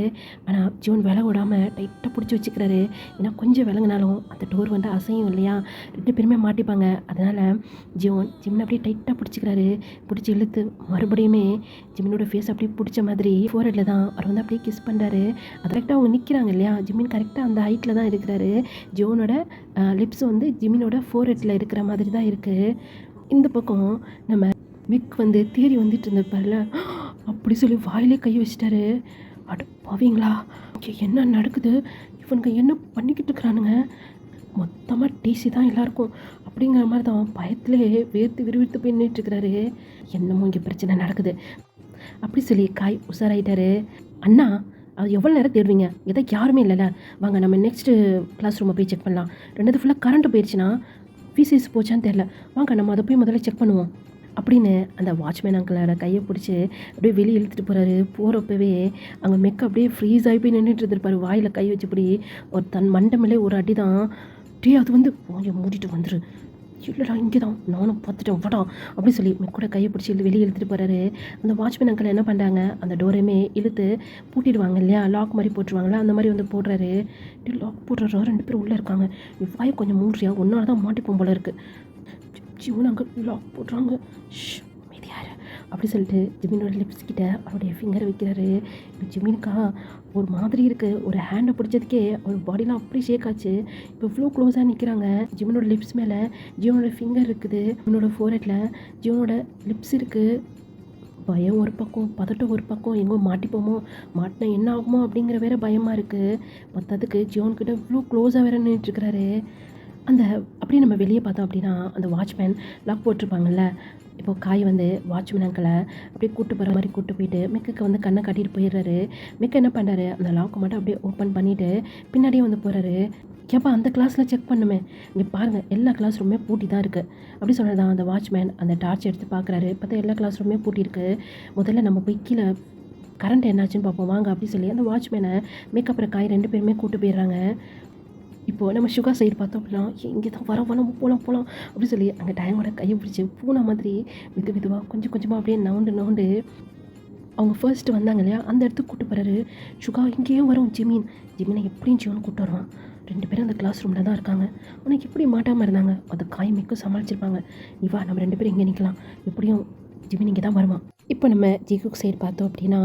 ஆனால் ஜியோன் விலக விடாமல் டைட்டாக பிடிச்சி வச்சுக்கிறாரு. ஏன்னா கொஞ்சம் விலங்கினாலும் அந்த டோர் வந்து அசையும் இல்லையா, 2 பேருமே மாட்டிப்பாங்க. அதனால் ஜிமினை அப்படியே டைட்டாக பிடிச்சிக்கிறாரு. பிடிச்சி இழுத்து மறுபடியுமே ஜிமினோட ஃபேஸ் அப்படியே பிடிச்ச மாதிரி ஃபோர்ஹெட்டில் தான் அவர் வந்து அப்படியே கிஸ் பண்ணுறாரு. அது கரெக்டாக அவங்க நிற்கிறாங்க இல்லையா, ஜிமின் கரெக்டாக அந்த ஹைட்டில் தான் இருக்கிறாரு. ஜியோனோட லிப்ஸ் வந்து ஜிமினோட ஃபோர்ஹெட்டில் இருக்கிற மாதிரி தான் இருக்குது. இந்த பக்கம் நம்ம மிக் வந்து தேடி வந்துட்டு இருந்திருப்பார்ல, அப்படி சொல்லி வாயிலே கை வச்சிட்டாரு. அட பாவீங்களா, என்ன நடக்குது, இவனுங்க என்ன பண்ணிக்கிட்டு இருக்கிறானுங்க, மொத்தமாக டிசி தான் எல்லாருக்கும் அப்படிங்கிற மாதிரி தான் பயத்திலே வேர்த்து விறுவிறுத்து போய் நின்றுட்டுருக்கிறாரு. என்னமோ இங்கே பிரச்சனை நடக்குது அப்படி சொல்லி காய் உஷாராயிட்டாரு. அண்ணா, அது எவ்வளோ நேரம் தேடுவீங்க, எதை யாருமே இல்லைல்ல, வாங்க நம்ம நெக்ஸ்ட்டு கிளாஸ் ரூமை போய் செக் பண்ணலாம். ரெண்டாவது ஃபுல்லாக கரண்ட்டு போயிடுச்சுன்னா ஃபீஸஸ் போச்சான்னு தெரில, வாங்க நம்ம அதை போய் முதல்ல செக் பண்ணுவோம் அப்படின்னு அந்த வாட்ச்மேன் அங்கிளோட கையை பிடிச்சி அப்படியே வெளியே இழுத்துட்டு போகிறாரு. போகிறப்பவே அங்கே மெக்க அப்படியே ஃப்ரீஸ் ஆகி போய் நின்றுட்டு இருந்திருப்பாரு. வாயில் கை வச்சுப்படி ஒரு தன் மண்டமிலே ஒரு அடி தான். டே அது வந்து வாங்கி மூடிட்டு வந்துரு, இல்லைடா இங்கே தான் நானும் பார்த்துட்டேன் வடா அப்படி சொல்லி மெக்கோட கையை பிடிச்சி வெளியே இழுத்துட்டு போகிறாரு. அந்த வாட்ச்மேன் அங்கிள் என்ன பண்ணுறாங்க, அந்த டோரையுமே இழுத்து பூட்டிடுவாங்க இல்லையா, லாக் மாதிரி போட்டுருவாங்களா, அந்த மாதிரி வந்து போடுறாரு. லாக் போடுறாரா, 2 பேரும் உள்ளே இருக்காங்க. வாயை கொஞ்சம் மூடுறியா, ஒன்றால தான் மாட்டிப்போம் போல இருக்குது. ஜிவன் அங்கே லாக் போடுறாங்க. மீதியாரு அப்படி சொல்லிட்டு ஜிமினோட லிப்ஸ் கிட்ட அவருடைய ஃபிங்கரை வைக்கிறாரு. இப்போ ஜிமினுக்கா ஒரு மாதிரி இருக்குது. ஒரு ஹேண்டை பிடிச்சதுக்கே அவர் பாடிலாம் அப்படி ஷேக் ஆச்சு. இப்போ இவ்வளோ க்ளோஸாக நிற்கிறாங்க. ஜிமினோட லிப்ஸ் மேலே ஜியோனோட ஃபிங்கர் இருக்குது, ஜிமினோட ஃபோர்ஹெட்டில் ஜியோனோட லிப்ஸ் இருக்குது. பயம் ஒரு பக்கம், பதட்டம் ஒரு பக்கம், எங்கோ மாட்டிப்போமோ, மாட்டினா என்ன ஆகுமோ அப்படிங்கிற வேற பயமாக இருக்குது. மற்றதுக்கு ஜியோன்கிட்ட இவ்வளோ க்ளோஸாக வேற நின்றுட்டுருக்கிறாரு. அந்த அப்படியே நம்ம வெளியே பார்த்தோம் அப்படின்னா அந்த வாட்ச்மேன் லாக் போட்டிருப்பாங்கல்ல, இப்போ காய் வந்து வாட்ச்மேன் அங்கிளை அப்படியே கூட்டு போகிற மாதிரி கூட்டு போயிட்டு மெக்குக்கு வந்து கண்ணை காட்டிட்டு போயிடுறாரு. மெக்க என்ன பண்ணுறாரு, அந்த லாக்கை மட்டும் அப்படியே ஓப்பன் பண்ணிவிட்டு பின்னாடியே வந்து போகிறாரு. ஏப்பா அந்த கிளாஸில் செக் பண்ணுமே, இங்கே பாருங்கள் எல்லா கிளாஸ் ரூமே பூட்டி தான் இருக்குது அப்படி சொன்னதான் அந்த வாட்ச்மேன் அந்த டார்ச் எடுத்து பார்க்குறாரு. பார்த்தா எல்லா கிளாஸ் ரூமே பூட்டி இருக்குது. முதல்ல நம்ம போய் கீழே கரண்ட் என்னாச்சுன்னு பார்ப்போம் வாங்க அப்படி சொல்லி அந்த வாட்ச்மேனை மேக்கப்புற காய் 2 பேருமே கூட்டு போயிடுறாங்க. இப்போது நம்ம சுகா சைடு பார்த்தோம் அப்படின்னா, இங்கே தான் வரோம் போகலாம் அப்படி சொல்லி அங்கே டைமோட கையை பிடிச்சி பூனை மாதிரி மெதுவாக கொஞ்சம் கொஞ்சமாக அப்படியே நவுண்டு அவங்க ஃபர்ஸ்ட்டு வந்தாங்க இல்லையா, அந்த இடத்துக்கு கூப்பிட்டு போகிறாரு. சுகா இங்கேயும் வரும் ஜிமினை எப்படியும் ஜியோன்னு கூப்பிட்டு வருவான். 2 பேரும் அந்த கிளாஸ் ரூமில் தான் இருக்காங்க. உனக்கு எப்படி மாட்டாமல் இருந்தாங்க, அது காய் மிக்கும் சமாளிச்சிருப்பாங்க. இவா நம்ம 2 பேரும் இங்கே நிற்கலாம், எப்படியும் ஜிமின் இங்கே தான் வருவான். இப்போ நம்ம ஜிகுக் சைடு பார்த்தோம் அப்படின்னா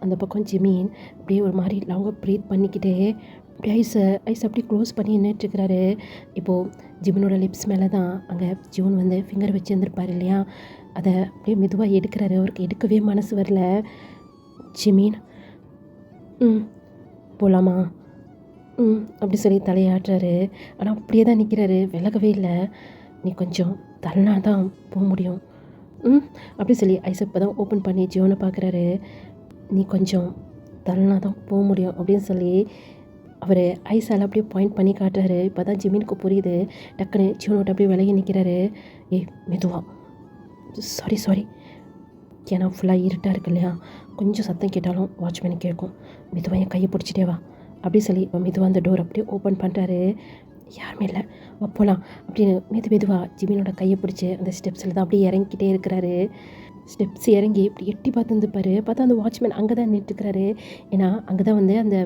அந்த பக்கம் ஜிமின் அப்படியே ஒரு மாதிரி லாங்காக ப்ரீத் பண்ணிக்கிட்டே அப்படி ஐஸ் அப்படியே க்ளோஸ் பண்ணி நின்றுட்டுருக்கிறாரு. இப்போது ஜிமினோட லிப்ஸ் மேலே தான் அங்கே ஜியோன் வந்து ஃபிங்கர் வச்சுருந்துருப்பார் இல்லையா, அதை அப்படியே மெதுவாக எடுக்கிறாரு. அவருக்கு எடுக்கவே மனசு வரல. ஜிமின் போகலாமா அப்படி சொல்லி தலையாட்டுறாரு. ஆனால் அப்படியே தான் நிற்கிறாரு, விலகவே இல்லை. நீ கொஞ்சம் தள்ளனா தான் போக முடியும் அப்படி சொல்லி ஐஸ் இப்போ தான் ஓப்பன் பண்ணி ஜியோனை பார்க்குறாரு. நீ கொஞ்சம் தள்ளனா தான் போக முடியும் அப்படின்னு சொல்லி அவர் ஐஸால் அப்படியே பாயிண்ட் பண்ணி காட்டுறாரு. இப்போ தான் ஜிமினுக்கு புரியுது. டக்குன்னு ஜியோனோட அப்படியே விலகி நிற்கிறாரு. மெதுவா சாரி ஏன்னா ஃபுல்லாக இருட்டாக இருக்கு இல்லையா, கொஞ்சம் சத்தம் கேட்டாலும் வாட்ச்மேனுக்கு கேட்கும். மெதுவாக என் கையை பிடிச்சிட்டே வா அப்படி சொல்லி மெதுவாக அந்த டோர் அப்படியே ஓப்பன் பண்ணுறாரு. யாருமே இல்லை, போகலாம் அப்படின்னு மெதுவாக ஜிமினோட கையை பிடிச்சி அந்த ஸ்டெப்ஸில் தான் அப்படியே இறங்கிக்கிட்டே இருக்கிறாரு. ஸ்டெப்ஸ் இறங்கி இப்படி எட்டி பார்த்துருந்துப்பாரு. பார்த்தா அந்த வாட்ச்மேன் அங்கே தான் நின்றுட்டுருக்கிறாரு. ஏன்னா அங்கே தான் வந்து அந்த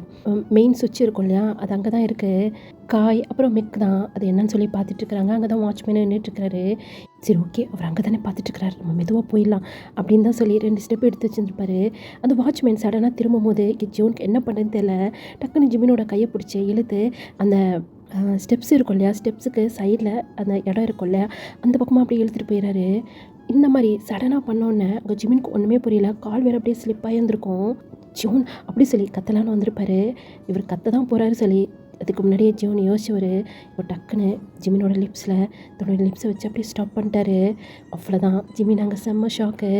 மெயின் சுவிட்ச் இருக்கும் இல்லையா, அது அங்கே தான் இருக்குது. காய் அப்புறம் மெக் தான் அது என்னன்னு சொல்லி பார்த்துட்ருக்குறாங்க. அங்கே தான் வாட்ச்மேன் நின்றுட்டுருக்கிறாரு. சரி ஓகே, அவர் அங்கே தானே பார்த்துட்ருக்கிறாரு, நம்ம மெதுவாக போயிடலாம் அப்படின்னு தான் சொல்லி 2 ஸ்டெப் எடுத்து வச்சுருப்பாரு. அந்த வாட்ச்மேன் சடனாக திரும்பும் போது ஜியோனுக்கு என்ன பண்ணுறதுன்னு தெரியல. டக்குன்னு ஜிமினோட கையை பிடிச்சி இழுத்து அந்த ஸ்டெப்ஸ் இருக்கும் இல்லையா, ஸ்டெப்ஸுக்கு சைடில் அந்த இடம் இருக்கும் இல்லையா, அந்த பக்கமாக அப்படியே இழுத்துட்டு போயிடுறாரு. இந்த மாதிரி சடனாக பண்ணோன்னே அங்கே ஜிமினுக்கு ஒன்றுமே புரியல. கால் வேறு அப்படியே ஸ்லிப்பாக இருந்திருக்கும். ஜியோன் அப்படி சொல்லி கத்தலான்னு வந்திருப்பாரு. இவர் கத்த தான் போகிறாரு சொல்லி அதுக்கு முன்னாடியே ஜியோன் யோசிச்சவர் இப்போ டக்குன்னு ஜிமினோட லிப்ஸில் தன்னோட லிப்ஸை வச்சு அப்படியே ஸ்டாப் பண்ணிட்டாரு. அவ்வளோதான், ஜிமின் அங்கே செம்ம ஷாக்கு.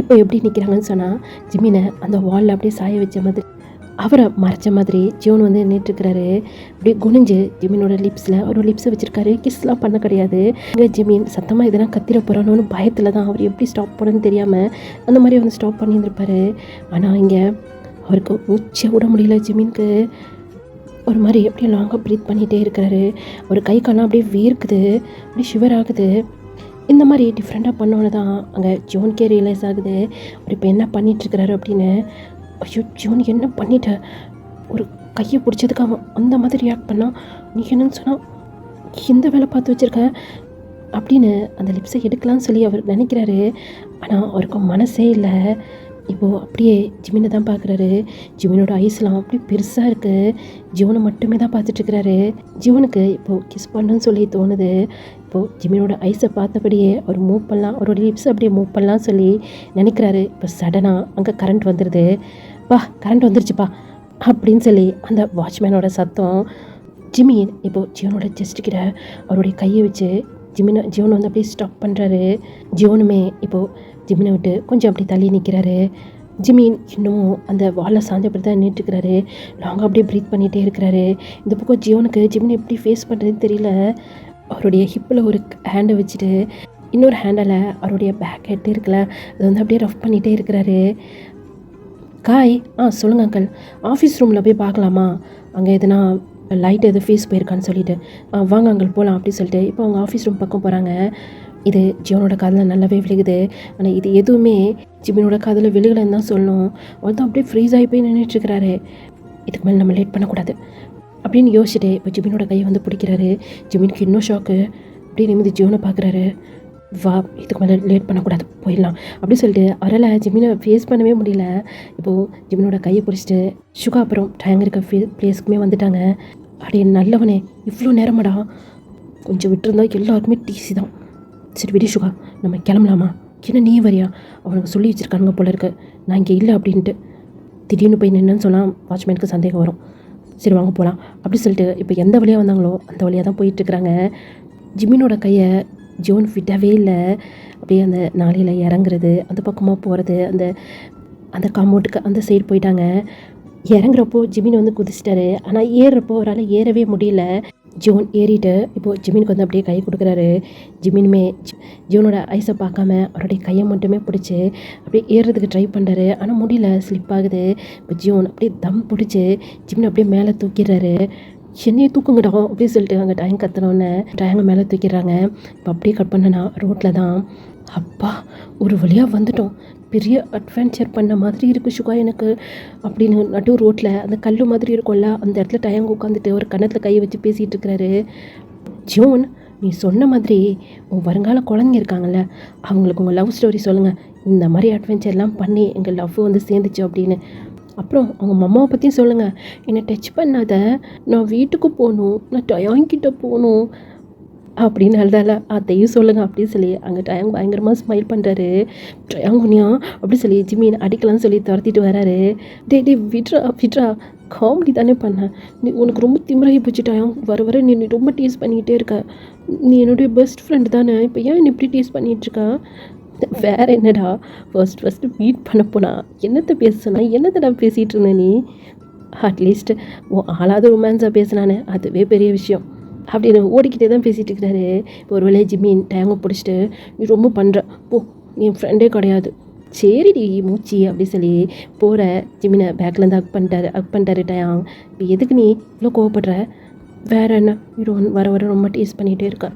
இப்போ எப்படி நிற்கிறாங்கன்னு சொன்னால் ஜிமினை அந்த வாலில் அப்படியே சாய வச்ச மாதிரி அவரை மறைச்ச மாதிரி ஜியோன் வந்து நின்றுட்டுருக்கிறாரு. அப்படியே குனிஞ்சு ஜிமினோட லிப்ஸில் அவரோட லிப்ஸை வச்சுருக்காரு. கிஸ்லாம் பண்ண கிடையாது. இங்கே ஜிமின் சத்தமாக இதெல்லாம் கத்திர போகிறானோன்னு பயத்தில் தான் அவர் எப்படி ஸ்டாப் பண்ணணும்னு தெரியாமல் அந்த மாதிரி வந்து ஸ்டாப் பண்ணியிருந்திருப்பாரு. ஆனால் இங்கே அவருக்கு மூச்சை விட முடியல. ஜிமினுக்கு ஒரு மாதிரி அப்படியே லாங்காக ப்ரீத் பண்ணிகிட்டே இருக்கிறாரு. ஒரு கை கால்லாம் அப்படியே வேர்க்குது, அப்படியே ஷிவர் ஆகுது. இந்த மாதிரி டிஃப்ரெண்ட்டாக பண்ணோன்னு தான் அங்கே ஜோனுக்கே ரியலைஸ் ஆகுது அவர் இப்போ என்ன பண்ணிகிட்ருக்கிறாரு அப்படின்னு. ஐயோ ஜோன் என்ன பண்ணிட்ட, ஒரு கையை பிடிச்சதுக்கு அவன் அந்த மாதிரி ரியாக்ட் பண்ணான். நீ என்னன்னு சொன்னால் எந்த வேலை பார்த்து வச்சுருக்க அப்படின்னு அந்த லிப்ஸை எடுக்கலான்னு சொல்லி அவர் நினைக்கிறாரு. ஆனால் அவருக்கு மனசே இல்லை. இப்போது அப்படியே ஜிமினை தான் பார்க்குறாரு. ஜிமினோட ஐஸ்லாம் அப்படியே பெருசாக இருக்குது. ஜிவனை மட்டுமே தான் பார்த்துட்ருக்கிறாரு. ஜிவனுக்கு இப்போது கிஸ் பண்ணணும்னு சொல்லி தோணுது. இப்போது ஜிமினோட ஐஸை பார்த்தபடியே அவர் மூவ் பண்ணலாம், அவரோட லிப்ஸ் அப்படியே மூவ் பண்ணலாம் சொல்லி நினைக்கிறாரு. இப்போ சடனாக அங்கே கரண்ட் வந்துடுது. பா கரண்ட் வந்துருச்சுப்பா அப்படின்னு சொல்லி அந்த வாட்ச்மேனோட சத்தம். ஜிமின் இப்போது ஜிவனோட செஸ்ட்டுக்கிட்ட அவருடைய கையை வச்சு ஜிவனை வந்து அப்படியே ஸ்டாப் பண்ணுறாரு. ஜிவனுமே இப்போது ஜிமினை விட்டு கொஞ்சம் அப்படி தள்ளி நிற்கிறாரு. ஜிமின் இன்னமும் அந்த வாலில் சாஞ்சப்படி தான் நின்றுட்டுருக்கிறாரு. லாங்காக அப்படியே ப்ரீத் பண்ணிகிட்டே இருக்கிறாரு. இந்த பக்கம் ஜியோனுக்கு ஜிமினை எப்படி ஃபேஸ் பண்ணுறதுன்னு தெரியல. அவருடைய ஹிப்பில் ஒரு ஹேண்டை வச்சுட்டு இன்னொரு ஹேண்டில் அவருடைய பேக் ஹெட் இருக்குல்ல அது வந்து அப்படியே ரஃப் பண்ணிகிட்டே இருக்கிறாரு. காய் சொல்லுங்கள் அங்கிள், ஆஃபீஸ் ரூமில் போய் பார்க்கலாமா, அங்கே எதுனா லைட் எது ஃபேஸ் போயிருக்கான்னு சொல்லிட்டு வாங்க அங்கிள் போகலாம் அப்படின்னு சொல்லிட்டு இப்போ அவங்க ஆஃபீஸ் ரூம் பக்கம் போகிறாங்க. இது ஜியோனோட காதில் நல்லாவே விழுகுது. ஆனால் இது எதுவுமே ஜிமினோட காதில் விழுகலைன்னு தான் சொல்லணும். அவர் தான் அப்படியே ஃப்ரீஸ் ஆகி போய் நின்றுட்டுருக்கிறாரு. இதுக்கு மேலே நம்ம லேட் பண்ணக்கூடாது அப்படின்னு யோசிச்சுட்டு இப்போ ஜிமினோட கையை வந்து பிடிக்கிறாரு. ஜிமினுக்கு இன்னும் ஷாக்கு. அப்படியே நிமிந்து ஜியோனை பார்க்குறாரு. வா இதுக்கு மேலே லேட் பண்ணக்கூடாது போயிடலாம் அப்படின்னு சொல்லிட்டு அவரால் ஜிமினை ஃபேஸ் பண்ணவே முடியல. இப்போது ஜிமினோட கையை பிடிச்சிட்டு சுகா அப்புறம் டயங்க இருக்க பிளேஸ்க்குமே வந்துட்டாங்க. அப்படியே நல்லவனே இவ்வளோ நேரமாடா, கொஞ்சம் விட்டுருந்தா எல்லாருக்குமே டிசி தான். சரி விடு சுகா, நம்ம கிளம்பலாமா, என்ன நீ வரியா, அவனுக்கு சொல்லி வச்சுருக்கானுங்க போல இருக்கு நான் இங்கே இல்லை அப்படின்ட்டு. திடீர்னு போய் நின்னுன்னு சொன்னால் வாட்ச்மேனுக்கு சந்தேகம் வரும். சரி வாங்க போகலாம் அப்படி சொல்லிட்டு இப்போ எந்த வழியாக வந்தாங்களோ அந்த வழியாக தான் போயிட்டுருக்குறாங்க. ஜிமினோட கையை ஜோன் விடவே இல்லை. அப்படியே அந்த நாளையில் இறங்குறது, அந்த பக்கமாக போகிறது, அந்த அந்த காம்பவுண்டுக்கு அந்த சைடு போயிட்டாங்க. இறங்குறப்போ ஜிமின் வந்து குதிச்சிட்டாரு. ஆனால் ஏறுறப்போ அவரால் ஏறவே முடியல. ஜோன் ஏறிட்டு இப்போது ஜிமினுக்கு வந்து அப்படியே கை கொடுக்குறாரு. ஜிமினுமே ஜோனோட ஐஸை பார்க்காம அவருடைய கையை மட்டுமே பிடிச்சி அப்படியே ஏறுறதுக்கு ட்ரை பண்ணுறாரு. ஆனால் முடியல, ஸ்லிப் ஆகுது. இப்போ ஜோன் அப்படியே தம் பிடிச்சி ஜிமின் அப்படியே மேலே தூக்கிடுறாரு. என்னையே தூக்குங்கடா அப்படின்னு சொல்லிட்டு அங்கே டயங்க கத்துனோடனே டயங்க மேலே தூக்கிடுறாங்க. இப்போ அப்படியே கட் பண்ணனா ரோட்டில் தான். அப்பா ஒரு வழியாக வந்துட்டோம், பெரிய அட்வென்ச்சர் பண்ண மாதிரி இருக்குது சுகா எனக்கு அப்படின்னு நடு ரோட்டில் அந்த கல் மாதிரி இருக்கும்ல அந்த இடத்துல டயங்க உட்காந்துட்டு ஒரு கன்னத்தில் கையை வச்சு பேசிகிட்டு இருக்கிறாரு. ஜோன் நீ சொன்ன மாதிரி உன் வருங்கால குழந்தைங்க இருக்காங்கல்ல அவங்களுக்கு உங்கள் லவ் ஸ்டோரி சொல்லுங்கள், இந்த மாதிரி அட்வென்ச்சர்லாம் பண்ணி எங்கள் லவ் வந்து சேர்ந்துச்சு அப்படின்னு. அப்புறம் அவங்க மம்மாவை பற்றியும் சொல்லுங்கள். என்னை டச் பண்ணாத, நான் வீட்டுக்கு போகணும், நான் டயாங்கிட்ட போகணும் அப்படின்னு அழுதால அதையும் சொல்லுங்கள் அப்படின்னு சொல்லி அங்கே டயாங் பயங்கரமாக ஸ்மைல் பண்ணுறாரு. டயாங்குனியா அப்படி சொல்லி ஜிமின் அடிக்கலாம்னு சொல்லி துரத்திட்டு வராரு. டே விட்ரா காமெடி தானே பண்ணேன், நீ உனக்கு ரொம்ப திமிராகி போச்சு டயாங், வர வர நீ ரொம்ப டீஸ் பண்ணிக்கிட்டே இருக்க, நீ என்னுடைய பெஸ்ட் ஃப்ரெண்டு தானே, இப்போ ஏன் நீ இப்படி டீஸ் பண்ணிகிட்ருக்க. வேறு என்னடா, ஃபஸ்ட்டு மீட் பண்ண போனா என்னத்தை பேசுனா, என்னத்தடா பேசிகிட்டு இருந்த நீ, அட்லீஸ்ட் உன் ஆளாத ரொமான்ஸாக பேசினானே அதுவே பெரிய விஷயம் அப்படின்னு ஓடிக்கிட்டே தான் பேசிகிட்டு இருக்கிறாரு. இப்போ ஒரு வேலையை ஜிமின் டயங்க பிடிச்சிட்டு நீ ரொம்ப பண்ணுற போ, நீ என் ஃப்ரெண்டே கிடையாது, சரிடி மூச்சி அப்படி சொல்லி போகிற ஜிமினை பேக்லேருந்து அக் பண்ணிட்டாரு டயாங். இப்போ எதுக்கு நீ இவ்வளோ கோவப்படுற, வேறு என்ன, வர வர ரொம்ப டேஸ்ட் பண்ணிகிட்டே இருக்க,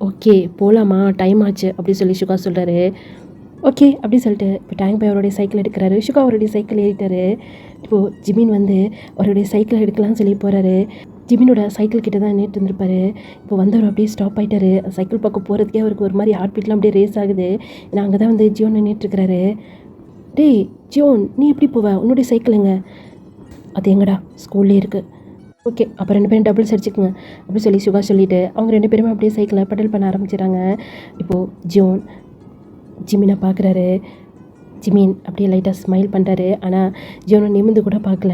ஓகே போகலாமா டைம் ஆச்சு அப்படி சொல்லி சுகா சொல்கிறாரு. ஓகே அப்படி சொல்லிட்டு இப்போ டேங்க் போய் அவருடைய சைக்கிள் எடுக்கிறாரு. சுகா அவருடைய சைக்கிள் ஏறிட்டாரு. இப்போது ஜிமின் வந்து அவருடைய சைக்கிள் எடுக்கலாம்னு சொல்லி போகிறாரு. ஜிமினோட சைக்கிள் கிட்ட தான் நின்றுட்டு இருந்திருப்பாரு. இப்போ வந்தவர் அப்படியே ஸ்டாப் ஆகிட்டாரு. சைக்கிள் பக்கம் போகிறதுக்கே அவருக்கு ஒரு மாதிரி ஹார்ட் பீட்லாம் அப்படியே ரேஸ் ஆகுது. ஏன்னா அங்கே தான் வந்து ஜியோன் நின்றுட்டுருக்கிறாரு. டேய் ஜியோன் நீ எப்படி போவ, உன்னுடைய சைக்கிளுங்க, அது எங்கடா ஸ்கூல்லே இருக்குது, ஓகே அப்போ 2 பேரும் டபுள்ஸ் அடிச்சுக்குங்க அப்படி சொல்லி சுகா சொல்லிவிட்டு அவங்க 2 பேருமே அப்படியே சைக்கிளை பெடல் பண்ண ஆரம்பிச்சிடறாங்க. இப்போது ஜியோன் ஜிமினை பார்க்குறாரு. ஜிமின் அப்படியே லைட்டாக ஸ்மைல் பண்ணுறாரு. ஆனால் ஜியோனை நிமிந்து கூட பார்க்கல.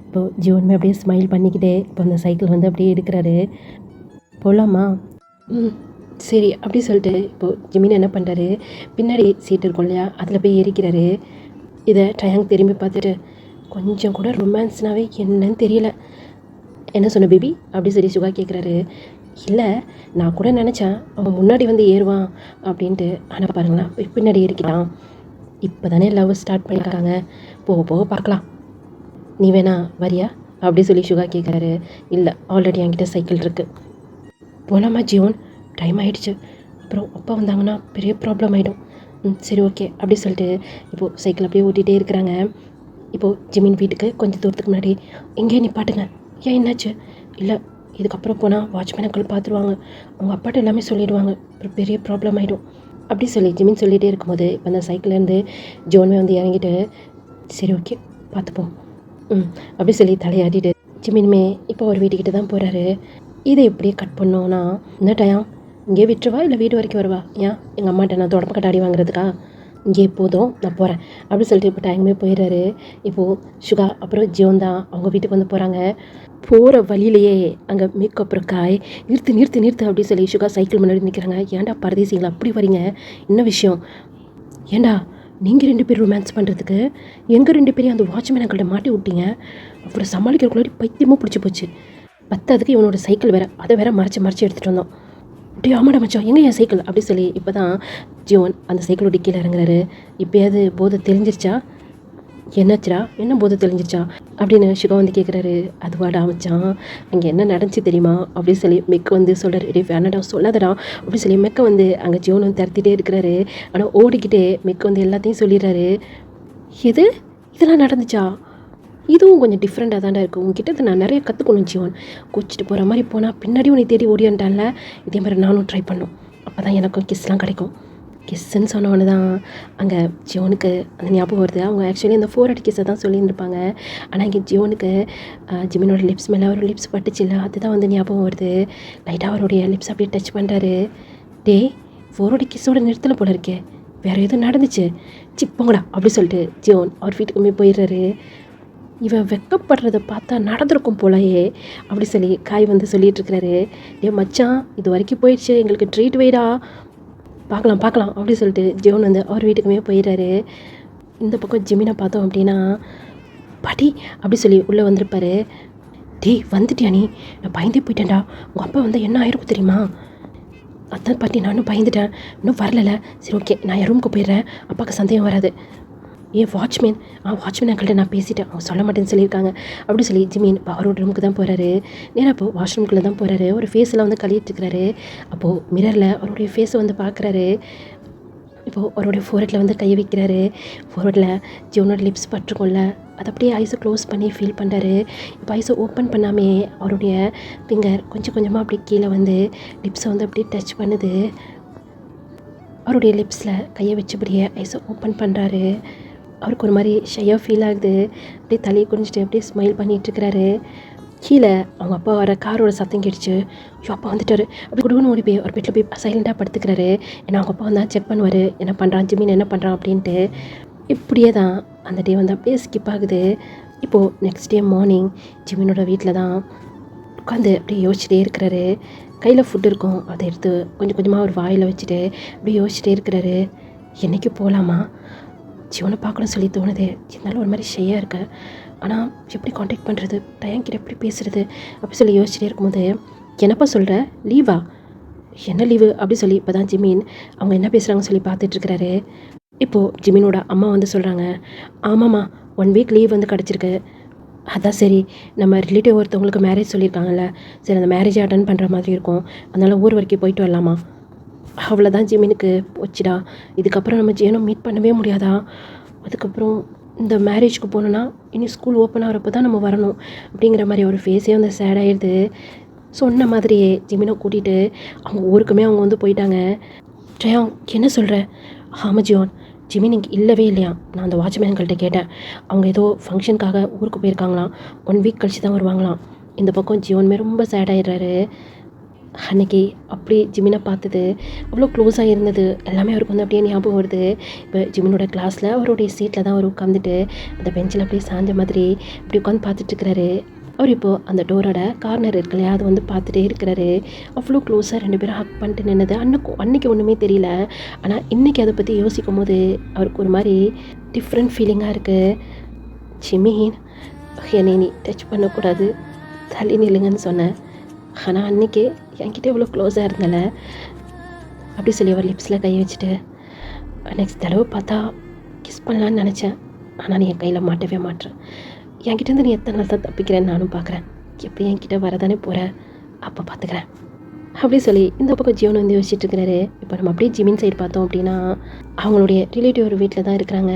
இப்போது ஜியோனுமே அப்படியே ஸ்மைல் பண்ணிக்கிட்டே இப்போ அந்த சைக்கிள் வந்து அப்படியே எடுக்கிறாரு. போகலாமா, சரி அப்படி சொல்லிட்டு இப்போது ஜிமின் என்ன பண்ணுறாரு, பின்னாடி சீட்டு இருக்கும் இல்லையா அதில் போய் ஏறிக்கிறாரு. இதை டயாங் திரும்பி பார்த்துட்டு கொஞ்சம் கூட ரொமான்ஸ்னாவே என்னன்னு தெரியல. என்ன சொன்ன பேபி அப்படி சொல்லி சுகா கேட்குறாரு. இல்லை, நான் கூட நினச்சேன் அவன் முன்னாடி வந்து ஏறுவான் அப்படின்ட்டு. ஆனால் பாருங்களேன், பின்னாடி ஏறிக்கிட்டான். இப்போ தானே லவ் ஸ்டார்ட் பண்ணியிருக்காங்க, போக போக பார்க்கலாம். நீ வேணா வரியா அப்படி சொல்லி சுகா கேட்குறாரு. இல்லை, ஆல்ரெடி என்கிட்ட சைக்கிள் இருக்குது. போகலாமா ஜியோன்? டைம் ஆகிடுச்சு, அப்புறம் அப்பா வந்தாங்கன்னா பெரிய ப்ராப்ளம் ஆகிடும். சரி ஓகே அப்படி சொல்லிட்டு இப்போது சைக்கிள் அப்படியே ஓட்டிகிட்டே இருக்கிறாங்க. இப்போது ஜிமின் வீட்டுக்கு கொஞ்சம் தூரத்துக்கு முன்னாடி எங்கேயே நிப்பாட்டுங்க. ஏன் என்னாச்சு? இல்லை, இதுக்கப்புறம் போனால் வாட்ச்மேனுக்கள் பார்த்துருவாங்க, அவங்க அப்பாட்ட எல்லாமே சொல்லிடுவாங்க, அப்புறம் பெரிய ப்ராப்ளம் ஆகிடும் அப்படி சொல்லி ஜிமின் சொல்லிகிட்டே இருக்கும்போது இப்போ அந்த சைக்கிள்லேருந்து ஜோன்மே வந்து இறங்கிட்டு சரி ஓகே பார்த்துப்போம் அப்படி சொல்லி தலையாட்டிட்டு ஜிமின்மே இப்போ ஒரு வீட்டுக்கிட்ட தான் போகிறாரு. இதை எப்படியே கட் பண்ணோன்னா இந்த டைம் இங்கே விட்டுருவா இல்லை வீடு வரைக்கும் வருவா? ஏன் எங்கள் அம்மாட்ட நான் தொடப்ப கட்டாடி வாங்குறதுக்கா? இங்கே போதும், நான் போகிறேன் அப்படி சொல்லிட்டு இப்போ டைமே போயிடுறாரு. இப்போது சுகா அப்புறம் ஜியோன் தான் அவங்க வீட்டுக்கு வந்து போகிறாங்க. போகிற வழியிலேயே அங்கே மேக்கப் இருக்காய், நிறுத்து நிறுத்து நிறுத்து அப்படின்னு சொல்லி சுகா சைக்கிள் முன்னாடி நிற்கிறாங்க. ஏன்டா பரதேசிங்களா அப்படி வரீங்க, என்ன விஷயம்? ஏண்டா நீங்கள் 2 பேர் ரொமான்ஸ் பண்ணுறதுக்கு எங்கள் 2 பேரையும் அந்த வாட்ச்மேன் எங்கள்கிட்ட மாட்டி விட்டீங்க. அப்புறம் சமாளிக்கிறக்குள்ளாடி பைத்தியமாக பிடிச்சி போச்சு. பத்தாவதுக்கு இவனோட சைக்கிள் வேறு, அதை வேற மறைச்சி எடுத்துகிட்டு வந்தோம். அப்படியே ஆமாடா மச்சான், எங்கே என் சைக்கிள் அப்படி சொல்லி இப்போ தான் ஜியோன் அந்த சைக்கிளோட கீழே இறங்குறாரு. இப்போயாவது போதை தெரிஞ்சிருச்சா? என்னாச்சுடா, என்ன போதை தெளிஞ்சிச்சா அப்படின்னு சுகா வந்து கேட்குறாரு. அதுவாடா மச்சான், அங்கே என்ன நடந்துச்சு தெரியுமா அப்படின்னு சொல்லி மெக்க வந்து சொல்கிறாரு. டே வேணடா சொல்லாதடா அப்படின்னு சொல்லி மெக்க வந்து அங்கே ஜியோன் வந்து திறத்திட்டே இருக்கிறாரு. ஆனால் ஓடிக்கிட்டே மெக்க வந்து எல்லாத்தையும் சொல்லிடுறாரு. எது இதெல்லாம் நடந்துச்சா? இதுவும் கொஞ்சம் டிஃப்ரெண்ட்டாக தான்டா இருக்குது, உங்ககிட்ட நான் நிறைய கற்றுக்கணும் ஜியோன். கோச்சிட்டு போகிற மாதிரி போனால் பின்னாடி உன்னை தேடி ஓடியான்ட்டான்ல, இதே மாதிரி நானும் ட்ரை பண்ணோம், அப்போ தான் எனக்கும் கிஸ்லாம் கிடைக்கும். கிஸ்ன்னு சொன்னவொன்னு தான் அங்கே ஜியோனுக்கு அந்த ஞாபகம் வருது. அவங்க ஆக்சுவலி அந்த 4 கிஸ்ஸை தான் சொல்லியிருந்துருப்பாங்க. ஆனால் இங்கே ஜியோனுக்கு ஜிமினோட லிப்ஸ் மேலே ஒரு லிப்ஸ் பட்டுச்சில்ல, அதுதான் வந்து ஞாபகம் வருது. லைட்டாக அவருடைய லிப்ஸ் அப்படியே டச் பண்ணுறாரு. டே 4 கிஸ்ஸோட நிறுத்தலை போல இருக்கே, வேறு எதுவும் நடந்துச்சு, சிப்போங்கடா அப்படி சொல்லிட்டு ஜியோன் அவர் வீட்டுக்குமே போயிடுறாரு. இவன் வெக்கப்படுறத பார்த்தா நடந்திருக்கும் போலையே அப்படி சொல்லி காய் வந்து சொல்லிட்டு இருக்கிறாரு. டே மச்சான், இது வரைக்கும் போயிடுச்சு, எங்களுக்கு ட்ரீட் வைடா, பார்க்கலாம் அப்படி சொல்லிட்டு ஜியோன் வந்து அவர் வீட்டுக்குமே போயிடுறாரு. இந்த பக்கம் ஜிமினை பார்த்தோம் அப்படின்னா பாட்டி அப்படி சொல்லி உள்ளே வந்திருப்பாரு. டேய் வந்துட்டியா நீ? நான் பயந்தே போயிட்டேன்டா, உங்கள் அப்பா வந்து என்ன ஆயிருக்கும் தெரியுமா? அதான் பாட்டி, நானும் பயந்துட்டேன், இன்னும் வரல. சரி ஓகே, நான் என் ரூமுக்கு போயிடுறேன், அப்பாவுக்கு சந்தேகம் வராது. ஏன் வாட்ச்மேன் அங்கள்கிட்ட நான் பேசிட்டேன், அவங்க சொல்ல மாட்டேன்னு சொல்லியிருக்காங்க அப்படி சொல்லி ஜிமின் அவரோட ரூமுக்கு தான் போகிறாரு. நேராக அப்போது வாஷ்ரூம்குள்ளே தான் போகிறாரு. ஒரு ஃபேஸெல்லாம் வந்து கழுவிட்டுருக்கிறாரு. அப்போது மிரரில் அவருடைய ஃபேஸை வந்து பார்க்குறாரு. இப்போது அவருடைய ஃபோர்ஹெட்டில் வந்து கை வைக்கிறாரு. ஃபோர்ஹெட்டில் ஜியோனோட லிப்ஸ் பட்டுருக்கோம்ல, அதை அப்படியே ஐஸை க்ளோஸ் பண்ணி ஃபீல் பண்ணுறாரு. இப்போ ஐஸை ஓப்பன் பண்ணாமே அவருடைய ஃபிங்கர் கொஞ்சம் கொஞ்சமாக அப்படி கீழே வந்து லிப்ஸை வந்து அப்படியே டச் பண்ணுது. அவருடைய லிப்ஸில் கையை வச்சபடியே ஐஸை ஓப்பன் பண்ணுறாரு. அவருக்கு ஒரு மாதிரி ஷையாக ஃபீல் ஆகுது. அப்படியே தலையை குனிஞ்சிட்டு அப்படியே ஸ்மைல் பண்ணிகிட்ருக்கிறாரு. கீழே அவங்க அப்பா வர காரோட சத்தம் கேட்டுச்சு. ஐயோ அப்பா வந்துட்டார் அப்படி குடுகுன்னு ஓடி போய் ஒரு பெட்டில் போய் சைலண்ட்டாக படுத்துக்கிறாரு. ஏன்னா அவங்க அப்பா வந்தால் செக் பண்ணுவார், என்ன பண்ணுறான் ஜிமின் என்ன பண்ணுறான் அப்படின்ட்டு. இப்படியே தான் அந்த டே வந்து அப்படியே ஸ்கிப் ஆகுது. இப்போது நெக்ஸ்ட் டே மார்னிங் ஜிமினோட வீட்டில் தான் உட்காந்து அப்படியே யோசிச்சுட்டே இருக்கிறாரு. கையில் ஃபுட் இருக்கும், அதை எடுத்து கொஞ்சம் கொஞ்சமாக ஒரு வாயில் வச்சுட்டு அப்படியே யோசிச்சுட்டே இருக்கிறாரு. என்றைக்கு போகலாமா? ஜியோனை பார்க்கணும்னு சொல்லி தோணுது, இருந்தாலும் ஒரு மாதிரி ஷையாக இருக்கு. ஆனால் எப்படி காண்டாக்ட் பண்ணுறது, டயங்கிட்ட எப்படி பேசுகிறது அப்படி சொல்லி யோசிச்சுட்டே இருக்கும்போது, என்னப்பா சொல்கிற, லீவா? என்ன லீவு அப்படி சொல்லி இப்போ தான் ஜிமின் அவங்க என்ன பேசுகிறாங்கன்னு சொல்லி பார்த்துட்ருக்கிறாரு. இப்போது ஜிமினோட அம்மா வந்து சொல்கிறாங்க, ஆமாம்மா 1 வீக் லீவ் வந்து கிடச்சிருக்கு. அதான் சரி, நம்ம ரிலேட்டிவ் ஒருத்தவங்களுக்கு மேரேஜ் சொல்லியிருக்காங்கல்ல, சரி அந்த மேரேஜை அட்டன் பண்ணுற மாதிரி இருக்கும், அதனால் ஊர் வரைக்கும் போயிட்டு வரலாமா? அவ்வளோதான் ஜிமினுக்கு போச்சுடா, இதுக்கப்புறம் நம்ம ஜியோனும் மீட் பண்ணவே முடியாதா? அதுக்கப்புறம் இந்த மேரேஜ்க்கு போனோன்னா இனி ஸ்கூல் ஓப்பன் ஆகிறப்ப தான் நம்ம வரணும் அப்படிங்கிற மாதிரி ஒரு ஃபேஸே வந்து சேட் ஆகிடுது. சொன்ன மாதிரியே ஜிமினை கூட்டிகிட்டு அவங்க ஊருக்குமே அவங்க வந்து போயிட்டாங்க. ஜெயம் என்ன சொல்கிற? ஆமாம் ஜியோன், ஜிமின் இங்கே இல்லவே இல்லையா? நான் அந்த வாட்ச்மேன்கள்கிட்ட கேட்டேன், அவங்க ஏதோ ஃபங்க்ஷனுக்காக ஊருக்கு போயிருக்காங்களாம், 1 வீக் கழிச்சு தான் வருவாங்களாம். இந்த பக்கம் ஜியோனுமே ரொம்ப சேட் ஆகிடுறாரு. அன்றைக்கி அப்படி ஜிமினை பார்த்தது, அவ்வளோ க்ளோஸாக இருந்தது எல்லாமே அவருக்கு வந்து அப்படியே ஞாபகம் வருது. இப்போ ஜிமினோட கிளாஸில் அவருடைய சீட்டில் தான் அவர் உட்காந்துட்டு அந்த பெஞ்சில் அப்படியே சாஞ்ச மாதிரி இப்படி உட்காந்து பார்த்துட்ருக்கிறாரு. அவர் இப்போது அந்த டோரோட கார்னர் இருக்கு இல்லையா, அதை வந்து பார்த்துட்டே இருக்கிறாரு. அவ்வளோ க்ளோஸாக 2 பேரும் ஹக் பண்ணிட்டு நின்னது அன்றைக்கி ஒன்றுமே தெரியல. ஆனால் இன்றைக்கி அதை பற்றி யோசிக்கும் போது அவருக்கு ஒரு மாதிரி டிஃப்ரெண்ட் ஃபீலிங்காக இருக்குது. ஜிமீன், என்னை நீ டச் பண்ணக்கூடாது, தள்ளி நில்லுங்கன்னு சொன்னேன். ஆனால் அன்றைக்கே என்கிட்ட இவ்வளோ க்ளோஸாக இருந்தல அப்படி சொல்லி அவர் லிப்ஸில் கை வச்சுட்டு நெக்ஸ்ட் தடவை பார்த்தா கிஸ் பண்ணலான்னு நினச்சேன். ஆனால் நீ என் கையில் மாட்டவே மாட்டேன். என்கிட்டேருந்து நீ எத்தனை நாள் தான் தப்பிக்கிறேன்னு நானும் பார்க்குறேன். எப்படி என்கிட்ட வரதானே போகிற, அப்போ பார்த்துக்கிறேன் அப்படி சொல்லி இந்த பக்கம் ஜியோன் வந்து யோசிச்சுட்டு இருக்கிறாரு. இப்போ நம்ம அப்படியே ஜிமின் சைடு பார்த்தோம் அப்படின்னா அவங்களுடைய ரிலேட்டிவ் ஒரு வீட்டில் தான் இருக்கிறாங்க.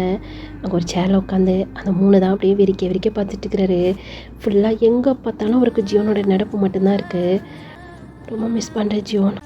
அங்கே ஒரு சேரில் உட்காந்து அந்த 3 தான் அப்படியே வெறிக்க பார்த்துட்டு இருக்கிறாரு. ஃபுல்லாக எங்கே பார்த்தாலும் அவருக்கு ஜியோனோட நடப்பு மட்டும்தான் இருக்குது. ரொம்ப மிஸ் பண்ணுறேன் ஜியோன்.